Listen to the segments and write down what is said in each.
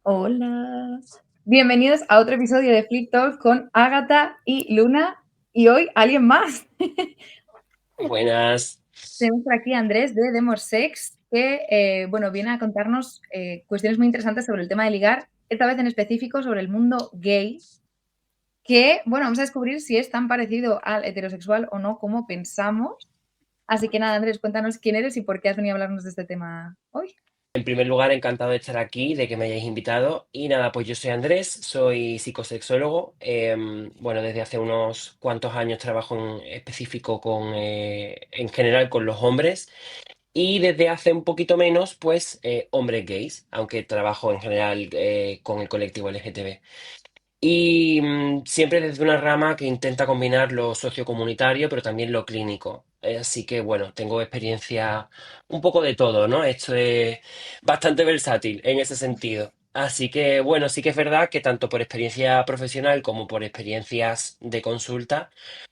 Hola. Bienvenidos a otro episodio de Flip Talk con Ágata y Luna. Y hoy alguien más. Buenas. Tenemos por aquí a Andrés de Demorsex, que viene a contarnos cuestiones muy interesantes sobre el tema de ligar, esta vez en específico sobre el mundo gay, que, vamos a descubrir si es tan parecido al heterosexual o no como pensamos. Así que nada, Andrés, cuéntanos quién eres y por qué has venido a hablarnos de este tema hoy. En primer lugar, encantado de estar aquí, de que me hayáis invitado. Y nada, pues yo soy Andrés, soy psicosexólogo. Bueno, desde hace unos cuantos años trabajo en específico en general con los hombres. Y desde hace un poquito menos, pues, hombres gays, aunque trabajo en general con el colectivo LGTB. Y siempre desde una rama que intenta combinar lo sociocomunitario, pero también lo clínico. Así que bueno, tengo experiencia un poco de todo, ¿no? Esto es bastante versátil en ese sentido. Así que bueno, sí que es verdad que tanto por experiencia profesional como por experiencias de consulta,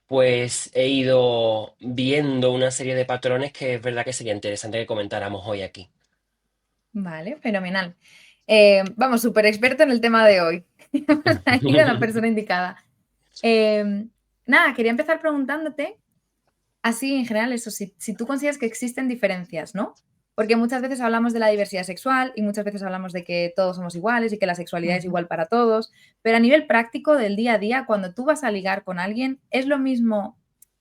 pues he ido viendo una serie de patrones que es verdad que sería interesante que comentáramos hoy aquí. Vale, fenomenal. Vamos, súper experto en el tema de hoy. Hemos traído a la persona indicada. Eh, Nada, quería empezar preguntándote, así en general, eso, si tú consideras que existen diferencias, ¿no? Porque muchas veces hablamos de la diversidad sexual y muchas veces hablamos de que todos somos iguales y que la sexualidad es igual para todos, pero a nivel práctico del día a día, cuando tú vas a ligar con alguien, es lo mismo,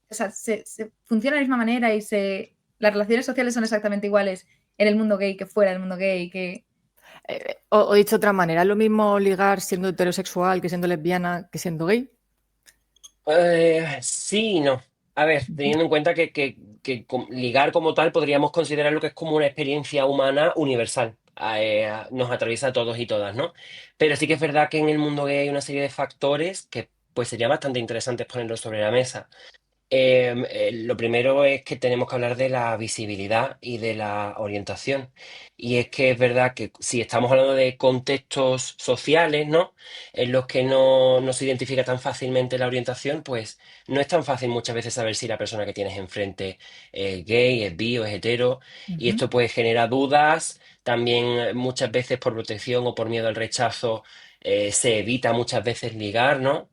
o sea, se funciona de la misma manera y las relaciones sociales son exactamente iguales en el mundo gay que fuera del mundo gay, que... O dicho de otra manera, ¿es lo mismo ligar siendo heterosexual que siendo lesbiana que siendo gay? Sí y no. A ver, teniendo en cuenta que ligar como tal podríamos considerar lo que es como una experiencia humana universal. Nos atraviesa a todos y todas, ¿no? Pero sí que es verdad que en el mundo gay hay una serie de factores que pues sería bastante interesante ponerlos sobre la mesa. Lo primero es que tenemos que hablar de la visibilidad y de la orientación. Y es que es verdad que si estamos hablando de contextos sociales, ¿no? En los que no se identifica tan fácilmente la orientación, pues no es tan fácil muchas veces saber si la persona que tienes enfrente es gay, es bi o es hetero. Y Ujú. esto pues genera dudas. También muchas veces por protección o por miedo al rechazo se evita muchas veces ligar, ¿no?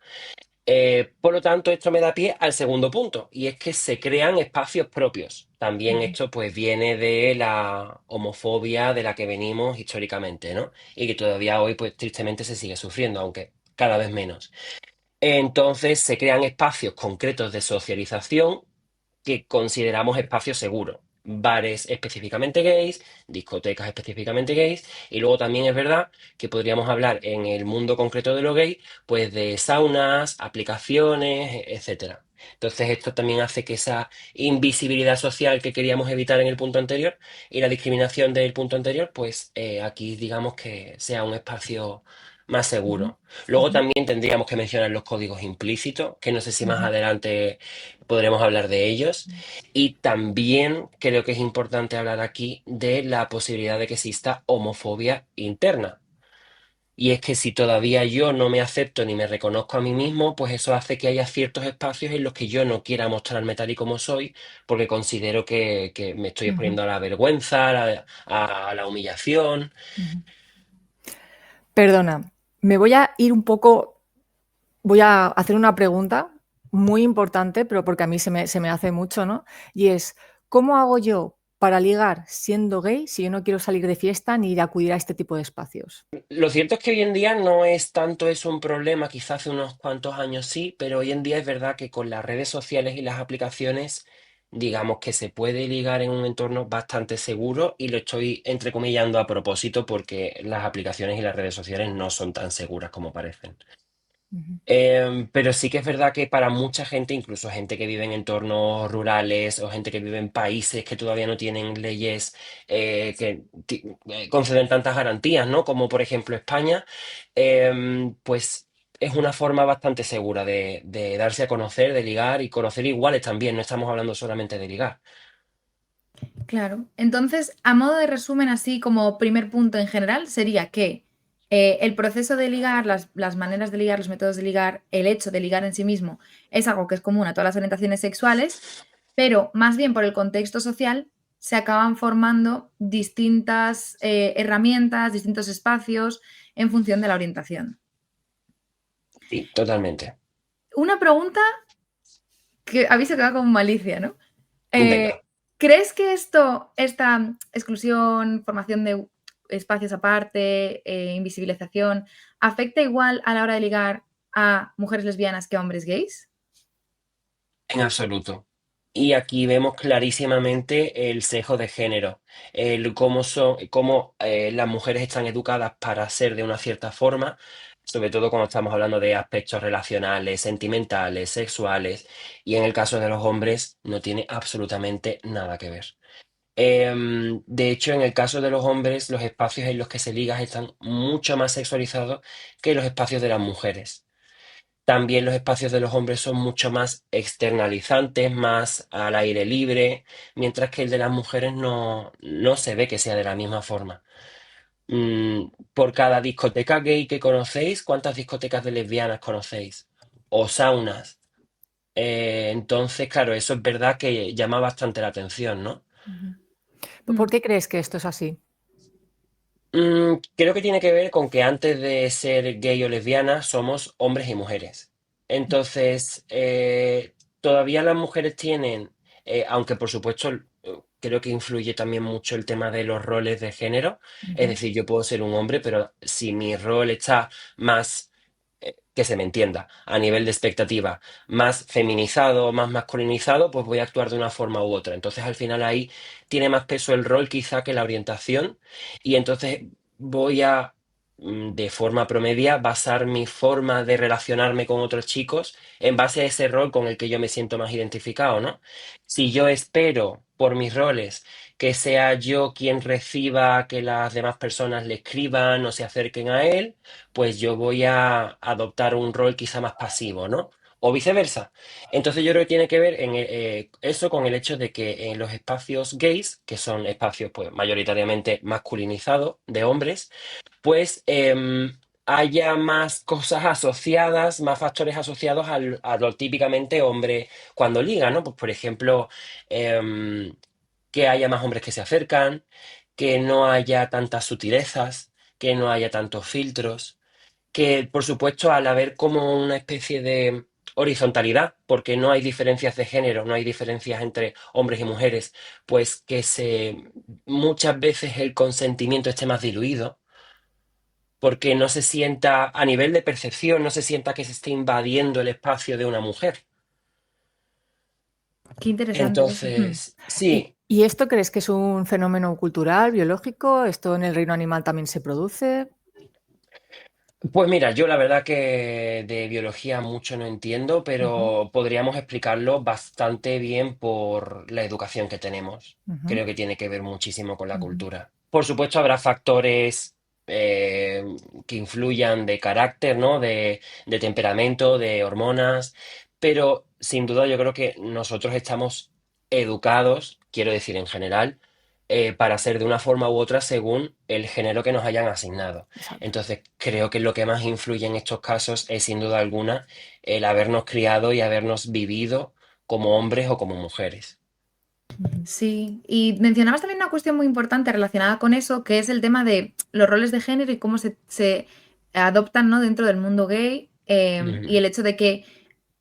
Por lo tanto, esto me da pie al segundo punto, y es que se crean espacios propios. También Ujú. esto pues viene de la homofobia de la que venimos históricamente, ¿no? Y que todavía hoy pues tristemente se sigue sufriendo, aunque cada vez menos. Entonces se crean espacios concretos de socialización que consideramos espacios seguros. Bares específicamente gays, discotecas específicamente gays, y luego también es verdad que podríamos hablar en el mundo concreto de lo gay, pues de saunas, aplicaciones, etcétera. Entonces esto también hace que esa invisibilidad social que queríamos evitar en el punto anterior y la discriminación del punto anterior, pues aquí digamos que sea un espacio más Ujú. seguro. Luego también tendríamos que mencionar los códigos implícitos, que no sé si más Ujú. adelante podremos hablar de ellos. Y también creo que es importante hablar aquí de la posibilidad de que exista homofobia interna. Y es que si todavía yo no me acepto ni me reconozco a mí mismo, pues eso hace que haya ciertos espacios en los que yo no quiera mostrarme tal y como soy, porque considero que me estoy Ujú. exponiendo a la vergüenza, a la humillación. Ujú. Perdona, me voy a ir un poco, voy a hacer una pregunta muy importante, pero porque a mí se me hace mucho, ¿no? Y es, ¿cómo hago yo para ligar siendo gay si yo no quiero salir de fiesta ni ir a acudir a este tipo de espacios? Lo cierto es que hoy en día no es tanto eso un problema, quizás hace unos cuantos años sí, pero hoy en día es verdad que con las redes sociales y las aplicaciones, digamos que se puede ligar en un entorno bastante seguro y lo estoy entrecomillando a propósito porque las aplicaciones y las redes sociales no son tan seguras como parecen. Ujú. Pero sí que es verdad que para mucha gente, incluso gente que vive en entornos rurales o gente que vive en países que todavía no tienen leyes que conceden tantas garantías, ¿no? Como por ejemplo España, pues es una forma bastante segura de darse a conocer, de ligar y conocer iguales también. No estamos hablando solamente de ligar. Claro. Entonces, a modo de resumen, así como primer punto en general, sería que el proceso de ligar, las maneras de ligar, los métodos de ligar, el hecho de ligar en sí mismo es algo que es común a todas las orientaciones sexuales, pero más bien por el contexto social se acaban formando distintas herramientas, distintos espacios en función de la orientación. Sí, totalmente. Una pregunta que habéis quedado con malicia, ¿no? Venga. ¿Crees que esta exclusión, formación de espacios aparte, invisibilización, afecta igual a la hora de ligar a mujeres lesbianas que a hombres gays? En absoluto. Y aquí vemos clarísimamente el sesgo de género, el cómo las mujeres están educadas para ser de una cierta forma, sobre todo cuando estamos hablando de aspectos relacionales, sentimentales, sexuales, y en el caso de los hombres no tiene absolutamente nada que ver. De hecho, en el caso de los hombres, los espacios en los que se ligan están mucho más sexualizados que los espacios de las mujeres. También los espacios de los hombres son mucho más externalizantes, más al aire libre, mientras que el de las mujeres no se ve que sea de la misma forma. Por cada discoteca gay que conocéis, ¿cuántas discotecas de lesbianas conocéis? O saunas. Entonces, claro, eso es verdad que llama bastante la atención, ¿no? ¿Por qué crees que esto es así? Creo que tiene que ver con que antes de ser gay o lesbiana somos hombres y mujeres. Entonces, todavía las mujeres tienen, aunque por supuesto creo que influye también mucho el tema de los roles de género. Es decir, yo puedo ser un hombre, pero si mi rol está más, que se me entienda, a nivel de expectativa, más feminizado, más masculinizado, pues voy a actuar de una forma u otra. Entonces, al final ahí tiene más peso el rol quizá que la orientación y entonces voy a, de forma promedia, basar mi forma de relacionarme con otros chicos en base a ese rol con el que yo me siento más identificado, ¿no? Si yo espero por mis roles que sea yo quien reciba que las demás personas le escriban o se acerquen a él, pues yo voy a adoptar un rol quizá más pasivo, ¿no? O viceversa. Entonces yo creo que tiene que ver eso con el hecho de que en los espacios gays, que son espacios pues mayoritariamente masculinizados de hombres, pues haya más cosas asociadas, más factores asociados a lo típicamente hombre cuando liga, ¿no? Pues por ejemplo, em, que haya más hombres que se acercan, que no haya tantas sutilezas, que no haya tantos filtros que por supuesto al haber como una especie de horizontalidad, porque no hay diferencias de género, no hay diferencias entre hombres y mujeres, pues que muchas veces el consentimiento esté más diluido, porque no se sienta, a nivel de percepción, no se sienta que se esté invadiendo el espacio de una mujer. Qué interesante eso. Entonces, ¿Y, sí. y esto crees que es un fenómeno cultural, biológico? ¿Esto en el reino animal también se produce? Pues mira, yo la verdad que de biología mucho no entiendo, Ujú, pero podríamos explicarlo bastante bien por la educación que tenemos. ujú, Creo que tiene que ver muchísimo con la ujú. cultura. Por supuesto, habrá factores eh, que influyan de carácter, ¿no? De temperamento, de hormonas, pero sin duda yo creo que nosotros estamos educados, quiero decir en general, para ser de una forma u otra según el género que nos hayan asignado. Exacto. Entonces, creo que lo que más influye en estos casos es sin duda alguna el habernos criado y habernos vivido como hombres o como mujeres. Sí, y mencionabas también una cuestión muy importante relacionada con eso, que es el tema de los roles de género y cómo se adoptan, ¿no? dentro del mundo gay, y Ujú. el hecho de que,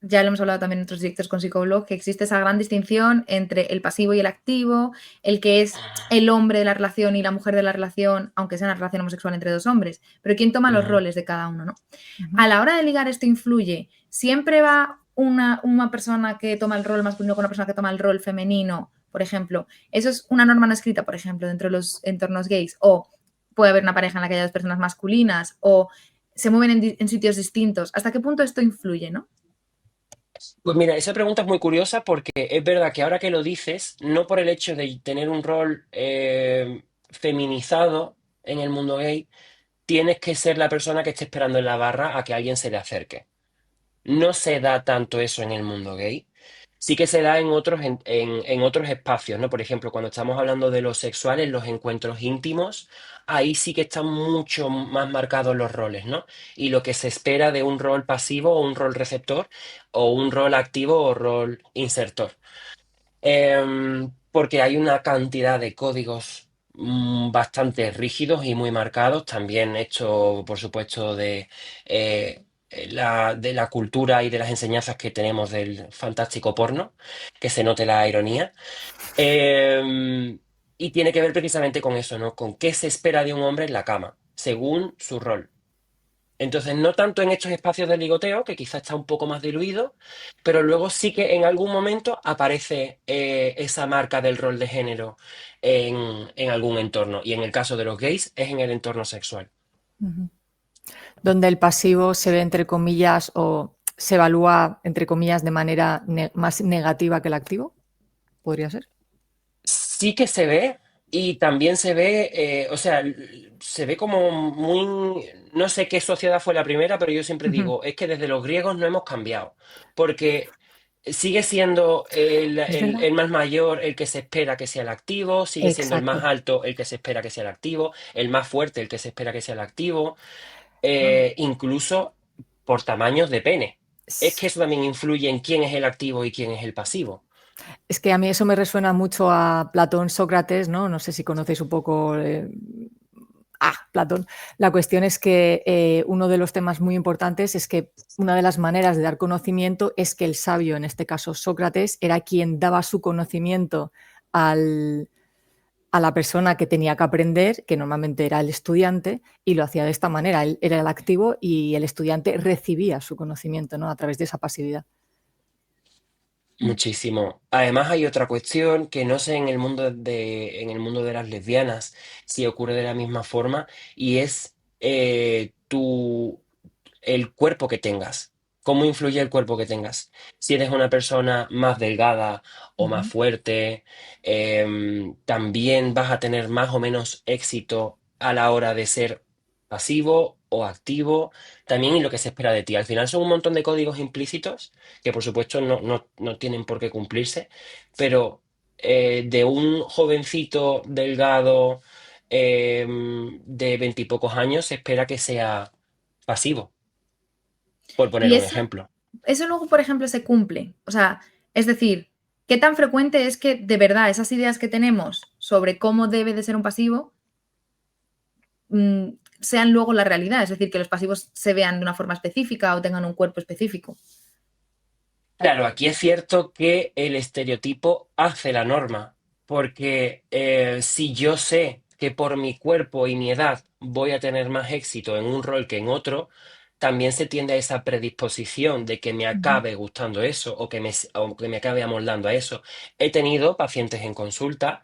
ya lo hemos hablado también en otros directos con Psicoblog, que existe esa gran distinción entre el pasivo y el activo, el que es el hombre de la relación y la mujer de la relación, aunque sea una relación homosexual entre dos hombres, pero quién toma los Ujú. roles de cada uno, ¿no? Ujú. A la hora de ligar esto influye, siempre va una persona que toma el rol masculino con una persona que toma el rol femenino, por ejemplo. Eso es una norma no escrita, por ejemplo, dentro de los entornos gays. O puede haber una pareja en la que haya dos personas masculinas o se mueven en sitios distintos. ¿Hasta qué punto esto influye, no? Pues mira, esa pregunta es muy curiosa porque es verdad que ahora que lo dices, no por el hecho de tener un rol feminizado en el mundo gay, tienes que ser la persona que esté esperando en la barra a que alguien se le acerque. No se da tanto eso en el mundo gay. Sí que se da en otros espacios, ¿no? Por ejemplo, cuando estamos hablando de los sexuales, los encuentros íntimos, ahí sí que están mucho más marcados los roles, ¿no? Y lo que se espera de un rol pasivo o un rol receptor, o un rol activo o rol insertor. Porque hay una cantidad de códigos bastante rígidos y muy marcados, también hecho, por supuesto, de la cultura y de las enseñanzas que tenemos del fantástico porno, que se note la ironía. Em, y tiene que ver precisamente con eso, ¿no? Con qué se espera de un hombre en la cama, según su rol. Entonces, no tanto en estos espacios de ligoteo, que quizá está un poco más diluido, pero luego sí que en algún momento aparece esa marca del rol de género en algún entorno. Y en el caso de los gays, es en el entorno sexual. Donde el pasivo se ve entre comillas o se evalúa entre comillas de manera más negativa que el activo, podría ser. Sí que se ve y también se ve, o sea, se ve como muy, no sé qué sociedad fue la primera, pero yo siempre digo, es que desde los griegos no hemos cambiado, porque sigue siendo Es verdad. el más mayor el que se espera que sea el activo, sigue siendo el más Exacto. alto el que se espera que sea el activo, el más fuerte el que se espera que sea el activo, Ah. incluso por tamaños de pene. Es que eso también influye en quién es el activo y quién es el pasivo. Es que a mí eso me resuena mucho a Platón, Sócrates, ¿no? No sé si conocéis un poco Platón. La cuestión es que uno de los temas muy importantes es que una de las maneras de dar conocimiento es que el sabio, en este caso Sócrates, era quien daba su conocimiento al, a la persona que tenía que aprender, que normalmente era el estudiante, y lo hacía de esta manera. Él era el activo y el estudiante recibía su conocimiento, ¿no? A través de esa pasividad. Muchísimo. Además hay otra cuestión que no sé en el mundo de las lesbianas si ocurre de la misma forma y es el cuerpo que tengas. ¿Cómo influye el cuerpo que tengas? Si eres una persona más delgada o más Ujú. fuerte, también vas a tener más o menos éxito a la hora de ser pasivo o activo, también en lo que se espera de ti. Al final son un montón de códigos implícitos que por supuesto no tienen por qué cumplirse, pero de un jovencito delgado de veintipocos años se espera que sea pasivo, por poner Y un eso, ejemplo. eso luego, por ejemplo, se cumple. O sea, es decir, ¿qué tan frecuente es que de verdad esas ideas que tenemos sobre cómo debe de ser un pasivo sean luego la realidad? Es decir, que los pasivos se vean de una forma específica o tengan un cuerpo específico. Claro, aquí es cierto que el estereotipo hace la norma, porque si yo sé que por mi cuerpo y mi edad voy a tener más éxito en un rol que en otro, también se tiende a esa predisposición de que me Ujú. acabe gustando eso o que me acabe amoldando a eso. He tenido pacientes en consulta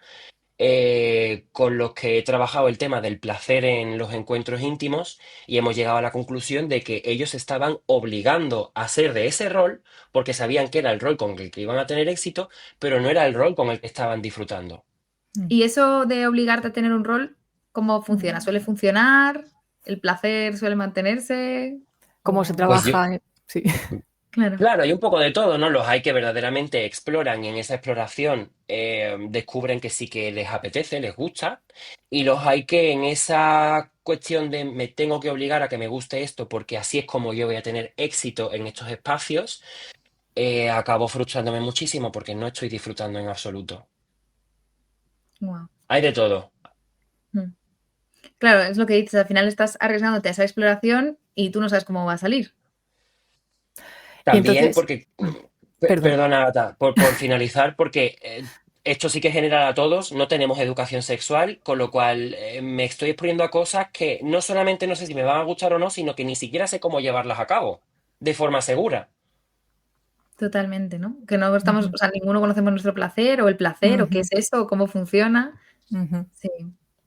con los que he trabajado el tema del placer en los encuentros íntimos y hemos llegado a la conclusión de que ellos estaban obligando a ser de ese rol porque sabían que era el rol con el que iban a tener éxito, pero no era el rol con el que estaban disfrutando. Y eso de obligarte a tener un rol, ¿cómo funciona? ¿Suele funcionar? ¿El placer suele mantenerse? ¿Cómo se Pues yo, trabaja? Sí. Claro. claro, hay un poco de todo, ¿no? Los hay que verdaderamente exploran y en esa exploración descubren que sí que les apetece, les gusta, y los hay que en esa cuestión de me tengo que obligar a que me guste esto porque así es como yo voy a tener éxito en estos espacios, acabo frustrándome muchísimo porque no estoy disfrutando en absoluto. Wow. Hay de todo. Claro, es lo que dices, al final estás arriesgándote a esa exploración y tú no sabes cómo va a salir. Y También entonces, porque, perdón. perdona, Ata, por finalizar, porque esto sí que es general a todos, no tenemos educación sexual, con lo cual me estoy exponiendo a cosas que no solamente no sé si me van a gustar o no, sino que ni siquiera sé cómo llevarlas a cabo de forma segura. Totalmente, ¿no? Que no estamos, Ujú, o sea, ninguno conocemos nuestro placer o qué ujú, es eso o cómo funciona. ujú. Sí.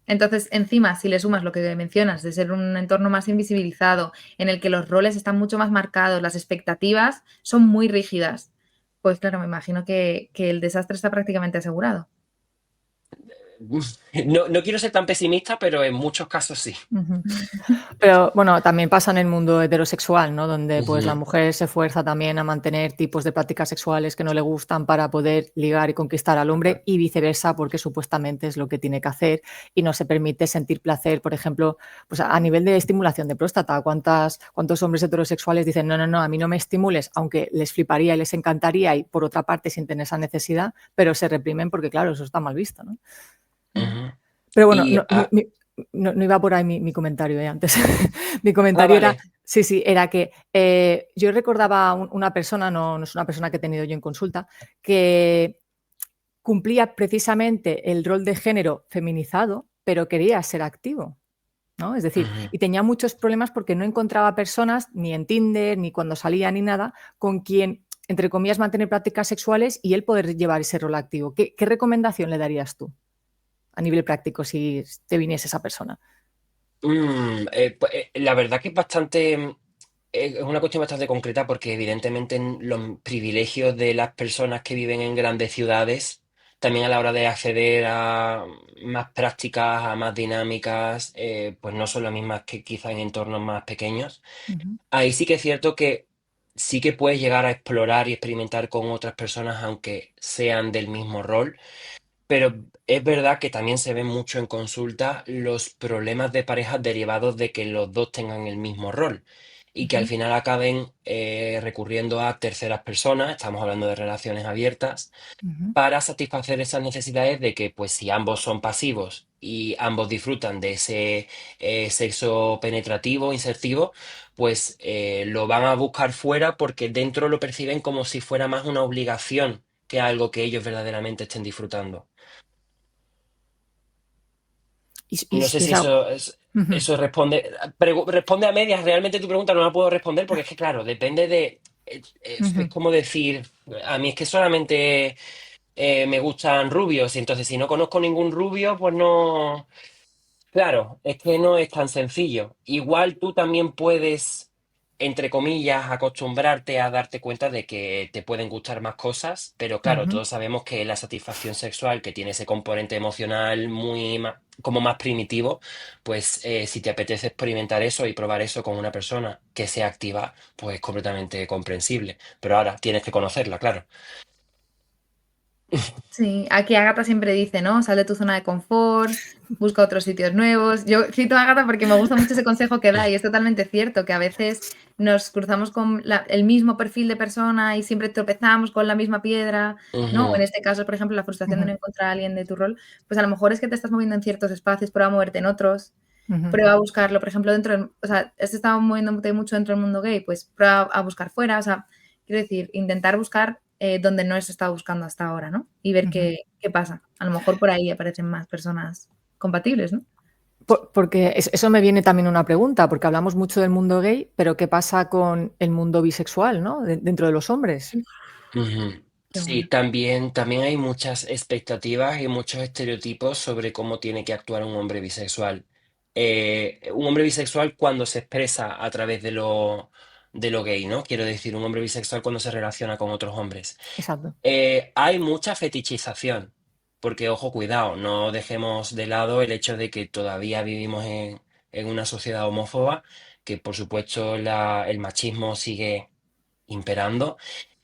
Entonces, encima, si le sumas lo que mencionas de ser un entorno más invisibilizado, en el que los roles están mucho más marcados, las expectativas son muy rígidas, pues claro, me imagino que el desastre está prácticamente asegurado. No quiero ser tan pesimista, pero en muchos casos sí. Ujú. Pero bueno, también pasa en el mundo heterosexual, ¿no? Donde pues la Ujú, mujer se esfuerza también a mantener tipos de prácticas sexuales que no le gustan para poder ligar y conquistar al hombre y viceversa, porque supuestamente es lo que tiene que hacer y no se permite sentir placer, por ejemplo, pues a nivel de estimulación de próstata. ¿Cuántos hombres heterosexuales dicen, no, no, no, a mí no me estimules, aunque les fliparía y les encantaría y por otra parte sienten esa necesidad, pero se reprimen porque claro, eso está mal visto, ¿no? ujú. Pero bueno, Y, no iba por ahí mi comentario antes. Mi comentario era, vale. sí, era que yo recordaba una persona, no es una persona que he tenido yo en consulta, que cumplía precisamente el rol de género feminizado, pero quería ser activo, ¿no? Es decir, Ujú, y tenía muchos problemas porque no encontraba personas, ni en Tinder, ni cuando salía, ni nada, con quien, entre comillas, mantener prácticas sexuales y él poder llevar ese rol activo. ¿Qué recomendación le darías tú a nivel práctico si te viniese esa persona? La verdad que es bastante, es una cuestión bastante concreta porque evidentemente los privilegios de las personas que viven en grandes ciudades, también a la hora de acceder a más prácticas, a más dinámicas, pues no son las mismas que quizá en entornos más pequeños. Ujú, Ahí sí que es cierto que sí que puedes llegar a explorar y experimentar con otras personas aunque sean del mismo rol. Pero es verdad que también se ven mucho en consulta los problemas de parejas derivados de que los dos tengan el mismo rol y que al ujú, final acaben recurriendo a terceras personas, estamos hablando de relaciones abiertas, ujú. para satisfacer esas necesidades de que, pues, si ambos son pasivos y ambos disfrutan de ese sexo penetrativo, insertivo, pues lo van a buscar fuera porque dentro lo perciben como si fuera más una obligación que algo que ellos verdaderamente estén disfrutando. No sé Y si esa, ujú, eso responde, responde a medias. Realmente tu pregunta no la puedo responder porque es que, claro, depende de... Es ujú. como decir, a mí es que solamente me gustan rubios y entonces si no conozco ningún rubio, pues no... Claro, es que no es tan sencillo. Igual tú también puedes, entre comillas, acostumbrarte a darte cuenta de que te pueden gustar más cosas, pero claro, Ujú. todos sabemos que la satisfacción sexual, que tiene ese componente emocional muy como más primitivo, pues si te apetece experimentar eso y probar eso con una persona que sea activa, pues es completamente comprensible. Pero ahora tienes que conocerla, claro. Sí, aquí Agatha siempre dice, ¿no? Sal de tu zona de confort, busca otros sitios nuevos. Yo cito a Agatha porque me gusta mucho ese consejo que da y es totalmente cierto que a veces nos cruzamos con el mismo perfil de persona y siempre tropezamos con la misma piedra, ¿no? O en Ujú, este caso, por ejemplo, la frustración de Ujú, no encontrar a alguien de tu rol, pues a lo mejor es que te estás moviendo en ciertos espacios, prueba a moverte en otros, ujú. prueba a buscarlo, por ejemplo, o sea, has estado moviéndote mucho dentro del mundo gay, pues prueba a buscar fuera, o sea, quiero decir, intentar buscar donde no has estado buscando hasta ahora, ¿no? Y ver Ujú. qué pasa. A lo mejor por ahí aparecen más personas compatibles, ¿no? Porque eso me viene también una pregunta, porque hablamos mucho del mundo gay, pero ¿qué pasa con el mundo bisexual, ¿no? Dentro de los hombres. ujú. Qué Sí, bueno. también hay muchas expectativas y muchos estereotipos sobre cómo tiene que actuar un hombre bisexual. Un hombre bisexual cuando se expresa a través de lo gay, ¿no? Quiero decir, un hombre bisexual cuando se relaciona con otros hombres. Exacto. Hay mucha fetichización, porque ojo, cuidado, no dejemos de lado el hecho de que todavía vivimos en una sociedad homófoba, que por supuesto el machismo sigue imperando,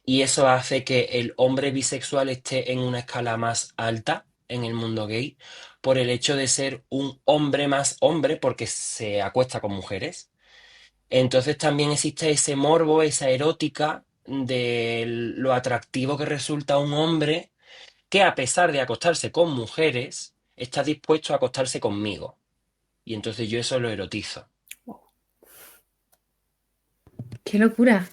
y eso hace que el hombre bisexual esté en una escala más alta en el mundo gay, por el hecho de ser un hombre más hombre, porque se acuesta con mujeres. Entonces también existe ese morbo, esa erótica de lo atractivo que resulta un hombre que a pesar de acostarse con mujeres, está dispuesto a acostarse conmigo. Y entonces yo eso lo erotizo. Qué locura.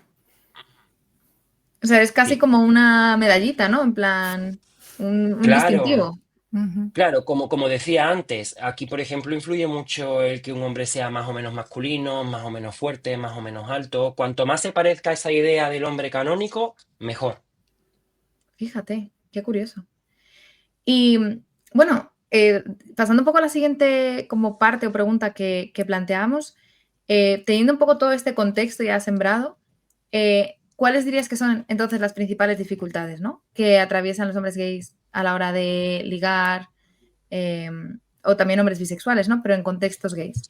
O sea, es casi Sí. como una medallita, ¿no? En plan, un Claro, distintivo. Ujú. claro, como decía antes, aquí por ejemplo influye mucho el que un hombre sea más o menos masculino, más o menos fuerte, más o menos alto. Cuanto más se parezca a esa idea del hombre canónico, mejor. Fíjate, qué curioso. Y bueno, pasando un poco a la siguiente como parte o pregunta que planteamos, teniendo un poco todo este contexto ya sembrado, ¿cuáles dirías que son entonces las principales dificultades, ¿no? Que atraviesan los hombres gays a la hora de ligar? eh, o también hombres bisexuales, ¿no? Pero en contextos gays.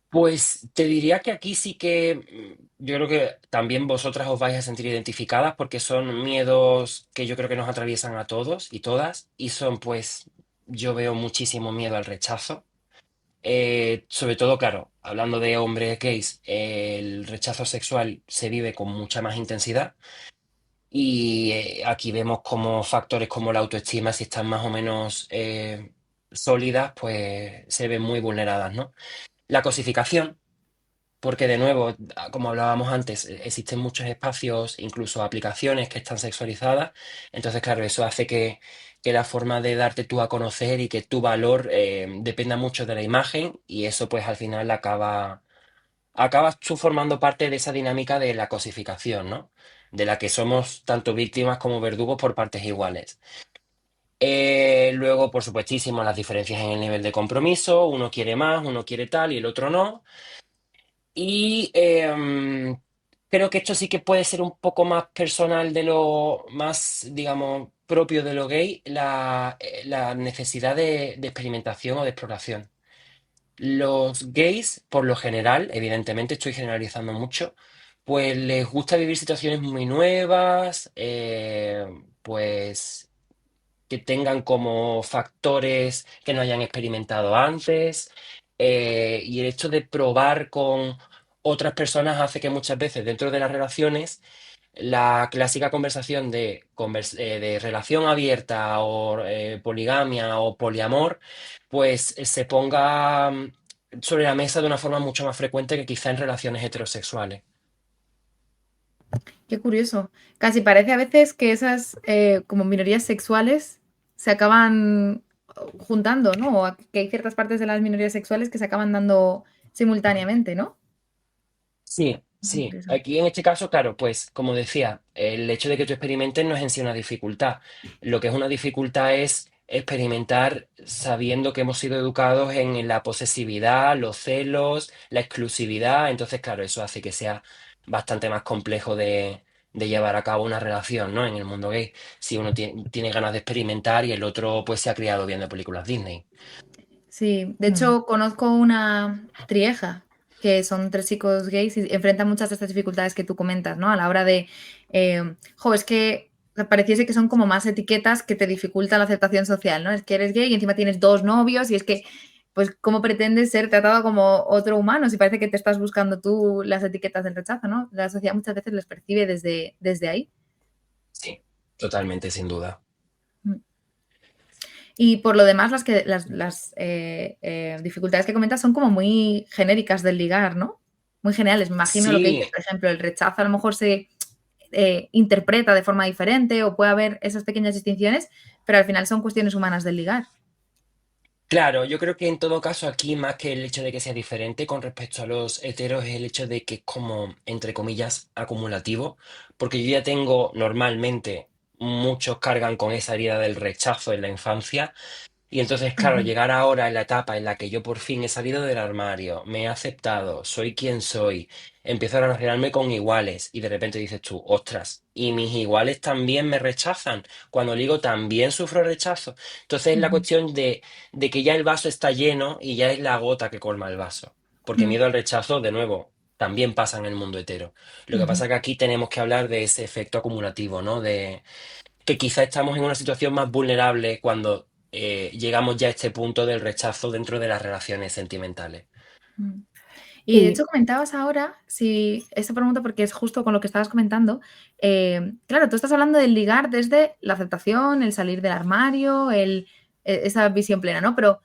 Pues te diría que aquí sí que yo creo que también vosotras os vais a sentir identificadas porque son miedos que yo creo que nos atraviesan a todos y todas y son pues yo veo muchísimo miedo al rechazo. Sobre todo, claro, hablando de hombres gays, el rechazo sexual se vive con mucha más intensidad y aquí vemos como factores como la autoestima, si están más o menos sólidas, pues se ven muy vulneradas, ¿no? La cosificación. Porque de nuevo, como hablábamos antes, existen muchos espacios, incluso aplicaciones que están sexualizadas. Entonces, claro, eso hace que la forma de darte tú a conocer y que tu valor dependa mucho de la imagen y eso pues al final acabas tú formando parte de esa dinámica de la cosificación, ¿no? De la que somos tanto víctimas como verdugos por partes iguales. Luego, por supuestísimo, las diferencias en el nivel de compromiso. Uno quiere más, uno quiere tal y el otro no. Y creo que esto sí que puede ser un poco más personal de lo más, digamos, propio de lo gay, la necesidad de experimentación o de exploración. Los gays, por lo general, evidentemente estoy generalizando mucho, pues les gusta vivir situaciones muy nuevas, pues que tengan como factores que no hayan experimentado antes. Y el hecho de probar con otras personas hace que muchas veces dentro de las relaciones la clásica conversación de relación abierta o poligamia o poliamor, pues se ponga sobre la mesa de una forma mucho más frecuente que quizá en relaciones heterosexuales. Qué curioso. Casi parece a veces que esas como minorías sexuales se acaban juntando, ¿no? O que hay ciertas partes de las minorías sexuales que se acaban dando simultáneamente, ¿no? Sí, Qué sí. curioso. Aquí en este caso, claro, pues como decía, el hecho de que tú experimentes no es en sí una dificultad. Lo que es una dificultad es experimentar sabiendo que hemos sido educados en la posesividad, los celos, la exclusividad. Entonces, claro, eso hace que sea bastante más complejo de llevar a cabo una relación, ¿no? En el mundo gay. Si uno tiene ganas de experimentar y el otro pues se ha criado viendo películas Disney. Sí, de Mm. hecho conozco una trieja que son tres chicos gays y enfrentan muchas de estas dificultades que tú comentas, ¿no? A la hora de, es que pareciese que son como más etiquetas que te dificultan la aceptación social, ¿no? Es que eres gay y encima tienes dos novios y es que, pues, ¿cómo pretendes ser tratado como otro humano si parece que te estás buscando tú las etiquetas del rechazo, ¿no? La sociedad muchas veces les percibe desde ahí. Sí, totalmente, sin duda. Mm. Y por lo demás, dificultades que comentas son como muy genéricas del ligar, ¿no? Muy generales. Me imagino lo que dices, Sí. por ejemplo, el rechazo a lo mejor se interpreta de forma diferente o puede haber esas pequeñas distinciones, pero al final son cuestiones humanas del ligar. Claro, yo creo que en todo caso aquí más que el hecho de que sea diferente con respecto a los heteros es el hecho de que es como, entre comillas, acumulativo, porque yo ya tengo normalmente, muchos cargan con esa herida del rechazo en la infancia y entonces, claro, Ujú, llegar ahora en la etapa en la que yo por fin he salido del armario, me he aceptado, soy quien soy, empiezo a relacionarme con iguales y de repente dices tú, ostras, y mis iguales también me rechazan. Cuando digo también sufro rechazo. Entonces es la ujú, cuestión de que ya el vaso está lleno y ya es la gota que colma el vaso. Porque ujú, miedo al rechazo, de nuevo, también pasa en el mundo hetero. Lo que pasa ujú. es que aquí tenemos que hablar de ese efecto acumulativo, ¿no? De que quizá estamos en una situación más vulnerable cuando llegamos ya a este punto del rechazo dentro de las relaciones sentimentales. Mm. Y de Y hecho comentabas ahora, si esta pregunta porque es justo con lo que estabas comentando, claro, tú estás hablando del ligar desde la aceptación, el salir del armario, esa visión plena, ¿no? Pero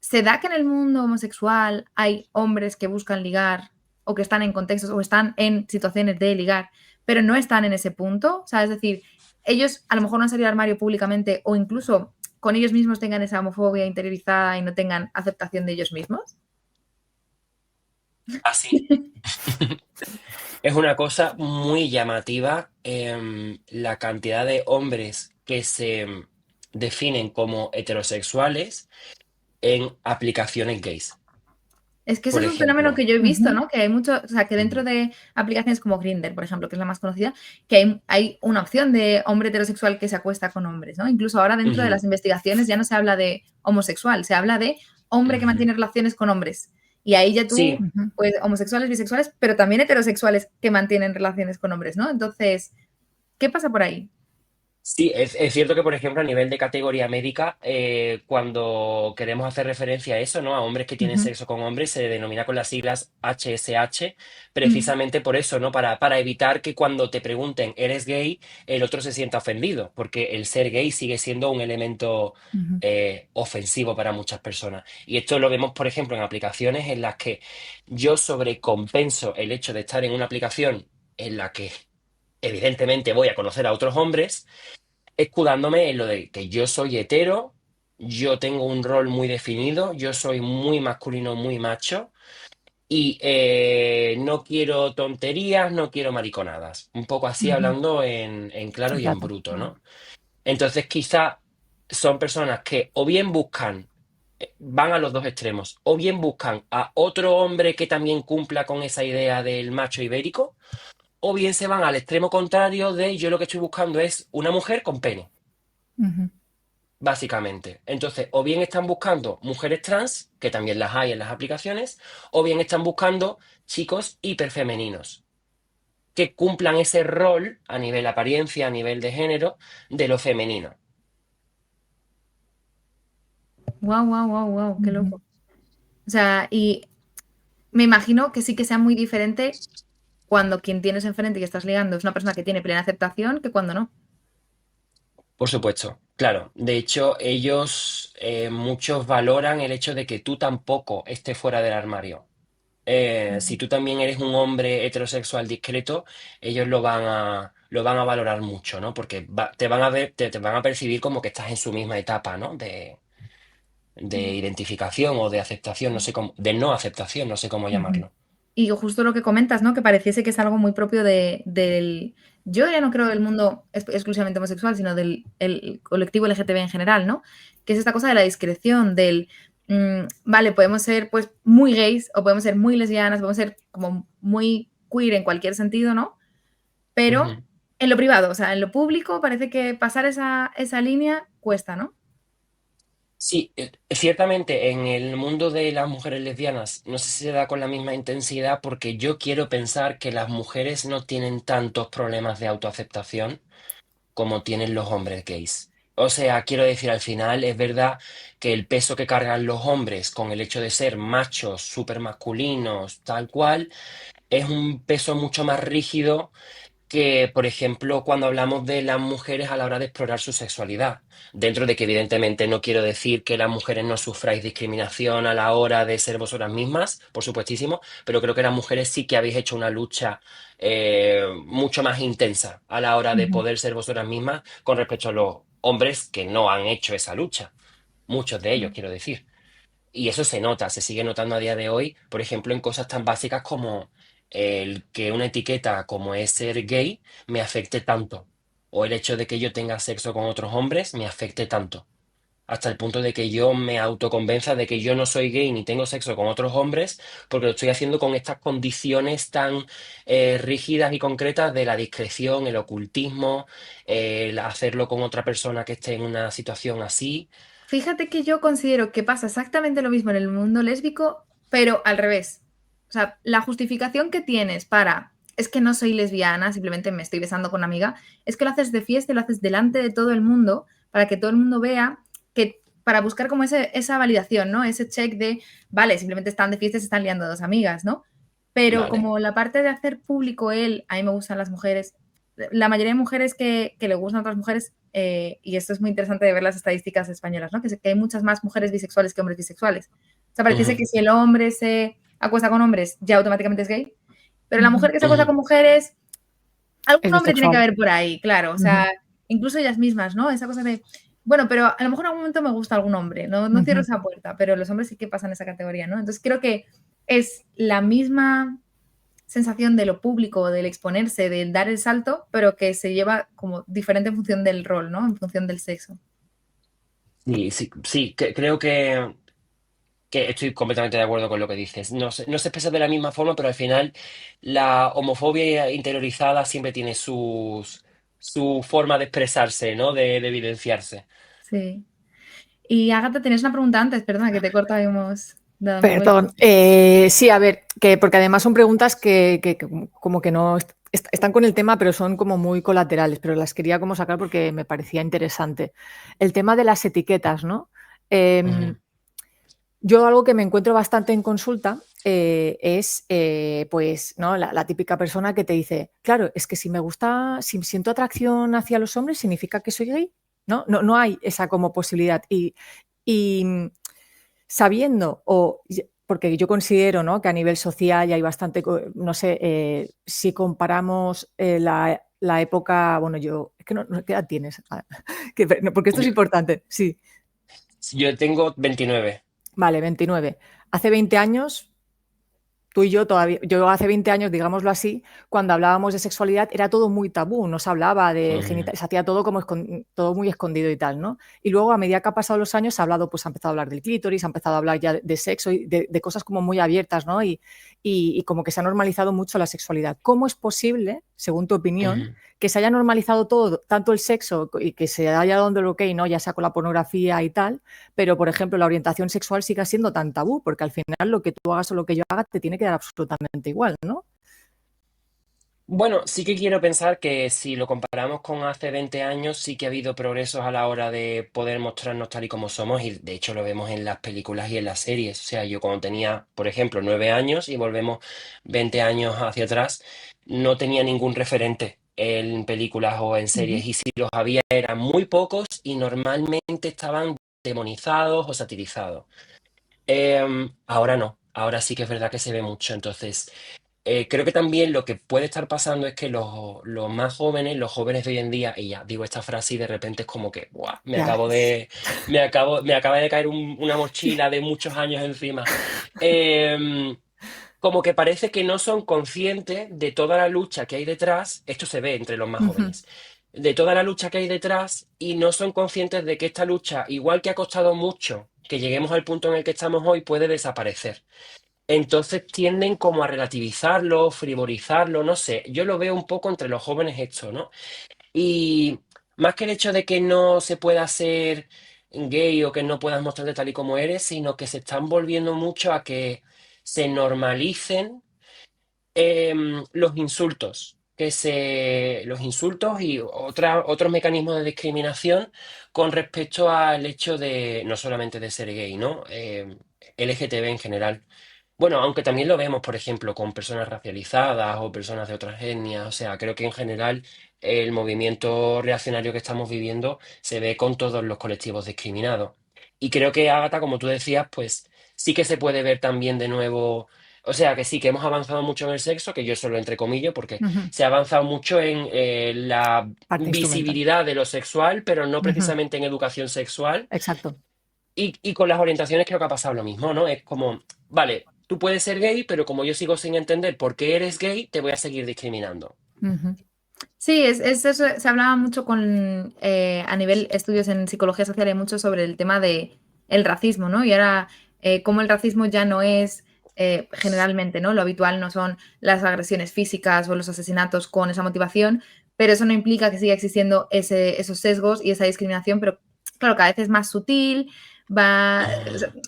¿se da que en el mundo homosexual hay hombres que buscan ligar o que están en contextos o están en situaciones de ligar, pero no están en ese punto? O sea, es decir, ellos a lo mejor no han salido al armario públicamente o incluso con ellos mismos tengan esa homofobia interiorizada y no tengan aceptación de ellos mismos. Así. Es una cosa muy llamativa la cantidad de hombres que se definen como heterosexuales en aplicaciones gays. Es que ese por es un fenómeno ejemplo. que yo he visto, Ujú. ¿no? Que hay mucho, o sea, que dentro Ujú, de aplicaciones como Grindr, por ejemplo, que es la más conocida, que hay una opción de hombre heterosexual que se acuesta con hombres, ¿no? Incluso ahora dentro de ujú, las investigaciones ya no se habla de homosexual, se habla de hombre que ujú. mantiene relaciones con hombres. Y ahí ya tú, Sí, Ujú. pues homosexuales, bisexuales, pero también heterosexuales que mantienen relaciones con hombres, ¿no? Entonces, ¿qué pasa por ahí? sí, es cierto que, por ejemplo, a nivel de categoría médica, cuando queremos hacer referencia a eso, ¿no? A hombres que tienen Ujú. sexo con hombres, se denomina con las siglas HSH, Mm, precisamente por eso, ¿no? Para evitar que cuando te pregunten, ¿eres gay?, el otro se sienta ofendido, porque el ser gay sigue siendo un elemento Ujú. ofensivo para muchas personas. Y esto lo vemos, por ejemplo, en aplicaciones en las que yo sobrecompenso el hecho de estar en una aplicación en la que evidentemente voy a conocer a otros hombres escudándome en lo de que yo soy hetero, yo tengo un rol muy definido, yo soy muy masculino, muy macho y no quiero tonterías, no quiero mariconadas. Un poco así Ujú. hablando en claro En y en plata. bruto, Vale. ¿no? Entonces quizá son personas que o bien buscan, van a los dos extremos, o bien buscan a otro hombre que también cumpla con esa idea del macho ibérico, o bien se van al extremo contrario de yo lo que estoy buscando es una mujer con pene. Ujú. Básicamente. Entonces, o bien están buscando mujeres trans, que también las hay en las aplicaciones, o bien están buscando chicos hiperfemeninos, que cumplan ese rol a nivel apariencia, a nivel de género, de lo femenino. Wow, wow, wow, wow, qué Ujú. loco. O sea, y me imagino que sí que sea muy diferente cuando quien tienes enfrente y que estás ligando es una persona que tiene plena aceptación que cuando no. Por supuesto, claro. De hecho, ellos, muchos valoran el hecho de que tú tampoco estés fuera del armario. Si tú también eres un hombre heterosexual discreto, ellos lo van a valorar mucho, ¿no? Porque te van a ver, te van a percibir como que estás en su misma etapa, ¿no? De Mm. identificación o de aceptación, no sé cómo, de no aceptación, no sé cómo Ujú. llamarlo. Y justo lo que comentas, ¿no? Que pareciese que es algo muy propio del... Yo ya no creo del mundo exclusivamente homosexual, sino del el colectivo LGTB en general, ¿no? Que es esta cosa de la discreción, del... vale, podemos ser pues muy gays o podemos ser muy lesbianas, podemos ser como muy queer en cualquier sentido, ¿no? Pero Ujú. en lo privado, o sea, en lo público parece que pasar esa línea cuesta, ¿no? Sí, ciertamente en el mundo de las mujeres lesbianas no sé si se da con la misma intensidad porque yo quiero pensar que las mujeres no tienen tantos problemas de autoaceptación como tienen los hombres gays. O sea, quiero decir, al final es verdad que el peso que cargan los hombres con el hecho de ser machos, súper masculinos, tal cual, es un peso mucho más rígido que, por ejemplo, cuando hablamos de las mujeres a la hora de explorar su sexualidad. Dentro de que, evidentemente, no quiero decir que las mujeres no sufráis discriminación a la hora de ser vosotras mismas, por supuestísimo, pero creo que las mujeres sí que habéis hecho una lucha mucho más intensa a la hora de Ujú. poder ser vosotras mismas con respecto a los hombres que no han hecho esa lucha. Muchos de ellos, quiero decir. Y eso se nota, se sigue notando a día de hoy, por ejemplo, en cosas tan básicas como el que una etiqueta como es ser gay me afecte tanto, o el hecho de que yo tenga sexo con otros hombres me afecte tanto, hasta el punto de que yo me autoconvenza de que yo no soy gay ni tengo sexo con otros hombres, porque lo estoy haciendo con estas condiciones tan rígidas y concretas de la discreción, el ocultismo, el hacerlo con otra persona que esté en una situación así. Fíjate que yo considero que pasa exactamente lo mismo en el mundo lésbico, pero al revés. O sea, la justificación que tienes para es que no soy lesbiana, simplemente me estoy besando con una amiga, es que lo haces de fiesta y lo haces delante de todo el mundo para que todo el mundo vea que para buscar como esa validación, ¿no? Ese check de, vale, simplemente están de fiesta y se están liando dos amigas, ¿no? Pero ¿Vale? como la parte de hacer público él, a mí me gustan las mujeres, la mayoría de mujeres que le gustan a otras mujeres, y esto es muy interesante de ver las estadísticas españolas, ¿no? Que hay muchas más mujeres bisexuales que hombres bisexuales. O sea, pareciese Ujú, que si el hombre se acuesta con hombres, ya automáticamente es gay, pero la Ujú. mujer que se acuesta ujú. con mujeres, Es algún hombre tiene que bisexual. haber por ahí, claro. O Ujú. sea, incluso ellas mismas, ¿no? Esa cosa de, bueno, pero a lo mejor en algún momento me gusta algún hombre, no cierro Ujú. esa puerta, pero los hombres sí que pasan esa categoría, ¿no? Entonces creo que es la misma sensación de lo público, del exponerse, del dar el salto, pero que se lleva como diferente en función del rol, ¿no? En función del sexo. Sí, sí, sí, creo que que estoy completamente de acuerdo con lo que dices. No se expresa de la misma forma, pero al final la homofobia interiorizada siempre tiene su forma de expresarse, ¿no? De evidenciarse. Sí. Y Agatha, tenías una pregunta antes, perdona, que te corta y hemos dado vuelta. Perdón. Sí, a ver, que porque además son preguntas que como que no están con el tema, pero son como muy colaterales, pero las quería como sacar porque me parecía interesante. El tema de las etiquetas, ¿no? Ujú, Em, yo algo que me encuentro bastante en consulta es, pues, ¿no? La típica persona que te dice, claro, es que si me gusta, si siento atracción hacia los hombres, significa que soy gay, ¿no? No, no hay esa como posibilidad. Y sabiendo, porque yo considero, ¿no? Que a nivel social ya hay bastante, no sé, si comparamos la época, bueno, yo, es que ¿qué edad tienes? Porque esto es Yo, importante, sí. yo tengo 29. Vale, 29. Hace 20 años, tú y yo todavía, yo hace 20 años, digámoslo así, cuando hablábamos de sexualidad era todo muy tabú, no se hablaba de Ujú, genital, se hacía todo como todo muy escondido y tal, ¿no? Y luego a medida que ha pasado los años se ha hablado, pues ha empezado a hablar del clítoris, ha empezado a hablar ya de sexo y de cosas como muy abiertas, ¿no? Y como que se ha normalizado mucho la sexualidad. ¿Cómo es posible, según tu opinión, ujú. que se haya normalizado todo, tanto el sexo y que se haya dado el ok, ¿no? Ya sea con la pornografía y tal, pero por ejemplo la orientación sexual siga siendo tan tabú? Porque al final lo que tú hagas o lo que yo haga te tiene que dar absolutamente igual, ¿no? Bueno, sí que quiero pensar que si lo comparamos con hace 20 años, sí que ha habido progresos a la hora de poder mostrarnos tal y como somos, y de hecho lo vemos en las películas y en las series. O sea, yo cuando tenía, por ejemplo, 9 años y volvemos 20 años hacia atrás, no tenía ningún referente en películas o en Ujú. series, y si los había eran muy pocos y normalmente estaban demonizados o satirizados. Ahora no, ahora sí que es verdad que se ve mucho, entonces creo que también lo que puede estar pasando es que los más jóvenes, los jóvenes de hoy en día, y ya digo esta frase y de repente es como que, ¡buah! Ya. Me acaba de caer una Sí. mochila de muchos años encima. Em, Como que parece que no son conscientes de toda la lucha que hay detrás, esto se ve entre los más Ujú. jóvenes, de toda la lucha que hay detrás, y no son conscientes de que esta lucha, igual que ha costado mucho que lleguemos al punto en el que estamos hoy, puede desaparecer. Entonces tienden como a relativizarlo, frivolizarlo, no sé. Yo lo veo un poco entre los jóvenes esto, ¿no? Y más que el hecho de que no se pueda ser gay o que no puedas mostrarte tal y como eres, sino que se están volviendo mucho a que se normalicen los insultos y otros mecanismos de discriminación con respecto al hecho de no solamente de ser gay, ¿no? LGTB en general. Bueno, aunque también lo vemos, por ejemplo, con personas racializadas o personas de otras etnias. O sea, creo que en general el movimiento reaccionario que estamos viviendo se ve con todos los colectivos discriminados. Y creo que, Ágata, como tú decías, pues sí que se puede ver también de nuevo. O sea, que sí, que hemos avanzado mucho en el sexo, que yo solo entre comillas, porque Ujú. se ha avanzado mucho en la Parte instrumental. visibilidad de lo sexual, pero no Ujú. precisamente en educación sexual. Exacto. Y con las orientaciones creo que ha pasado lo mismo, ¿no? Es como, vale, tú puedes ser gay, pero como yo sigo sin entender por qué eres gay, te voy a seguir discriminando. Ujú. Sí, es eso, se hablaba mucho a nivel estudios en psicología social, hay mucho sobre el tema de el racismo, ¿no? Y ahora, cómo el racismo ya no es generalmente, ¿no? Lo habitual no son las agresiones físicas o los asesinatos con esa motivación, pero eso no implica que siga existiendo esos sesgos y esa discriminación, pero claro, cada vez es más sutil, Ah,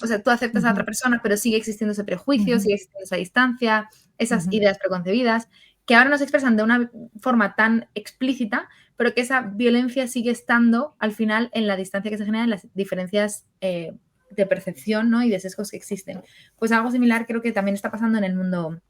o sea, tú aceptas a la otra Ujú. persona, pero sigue existiendo ese prejuicio, Ujú. sigue existiendo esa distancia, esas Ujú. ideas preconcebidas que ahora no se expresan de una forma tan explícita, pero que esa violencia sigue estando al final en la distancia que se genera en las diferencias de percepción, ¿no? Y de sesgos que existen. Pues algo similar creo que también está pasando en el mundo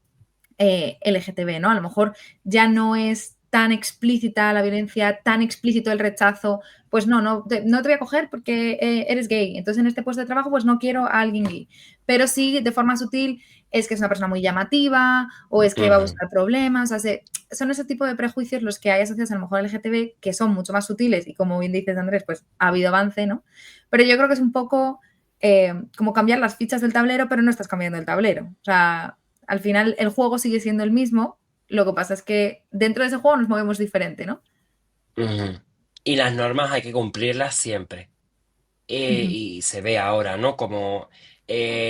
LGTB, ¿no? A lo mejor ya no es tan explícita la violencia, tan explícito el rechazo, pues no te voy a coger porque eres gay. Entonces en este puesto de trabajo pues no quiero a alguien gay. Pero sí, de forma sutil, es que es una persona muy llamativa o es que va a ujú, buscar problemas. O sea, son ese tipo de prejuicios los que hay asociados a lo mejor al LGTB que son mucho más sutiles y como bien dices Andrés, pues ha habido avance, ¿no? Pero yo creo que es un poco como cambiar las fichas del tablero, pero no estás cambiando el tablero. O sea, al final el juego sigue siendo el mismo, lo que pasa es que dentro de ese juego nos movemos diferente, ¿no? ujú. Y las normas hay que cumplirlas siempre. Ujú. Y se ve ahora, ¿no? Como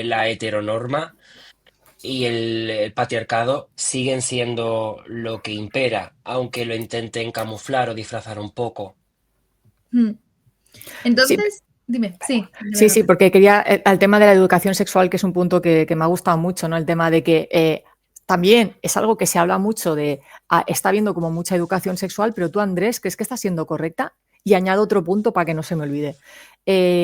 la heteronorma y el patriarcado siguen siendo lo que impera, aunque lo intenten camuflar o disfrazar un poco. Mm. Sí, Entonces, dime, sí, dime, sí, Rosa. porque quería al tema de la educación sexual, que es un punto que me ha gustado mucho, ¿no? El tema de que también es algo que se habla mucho de, está habiendo como mucha educación sexual, pero tú, Andrés, ¿crees que está siendo correcta? Y añado otro punto para que no se me olvide.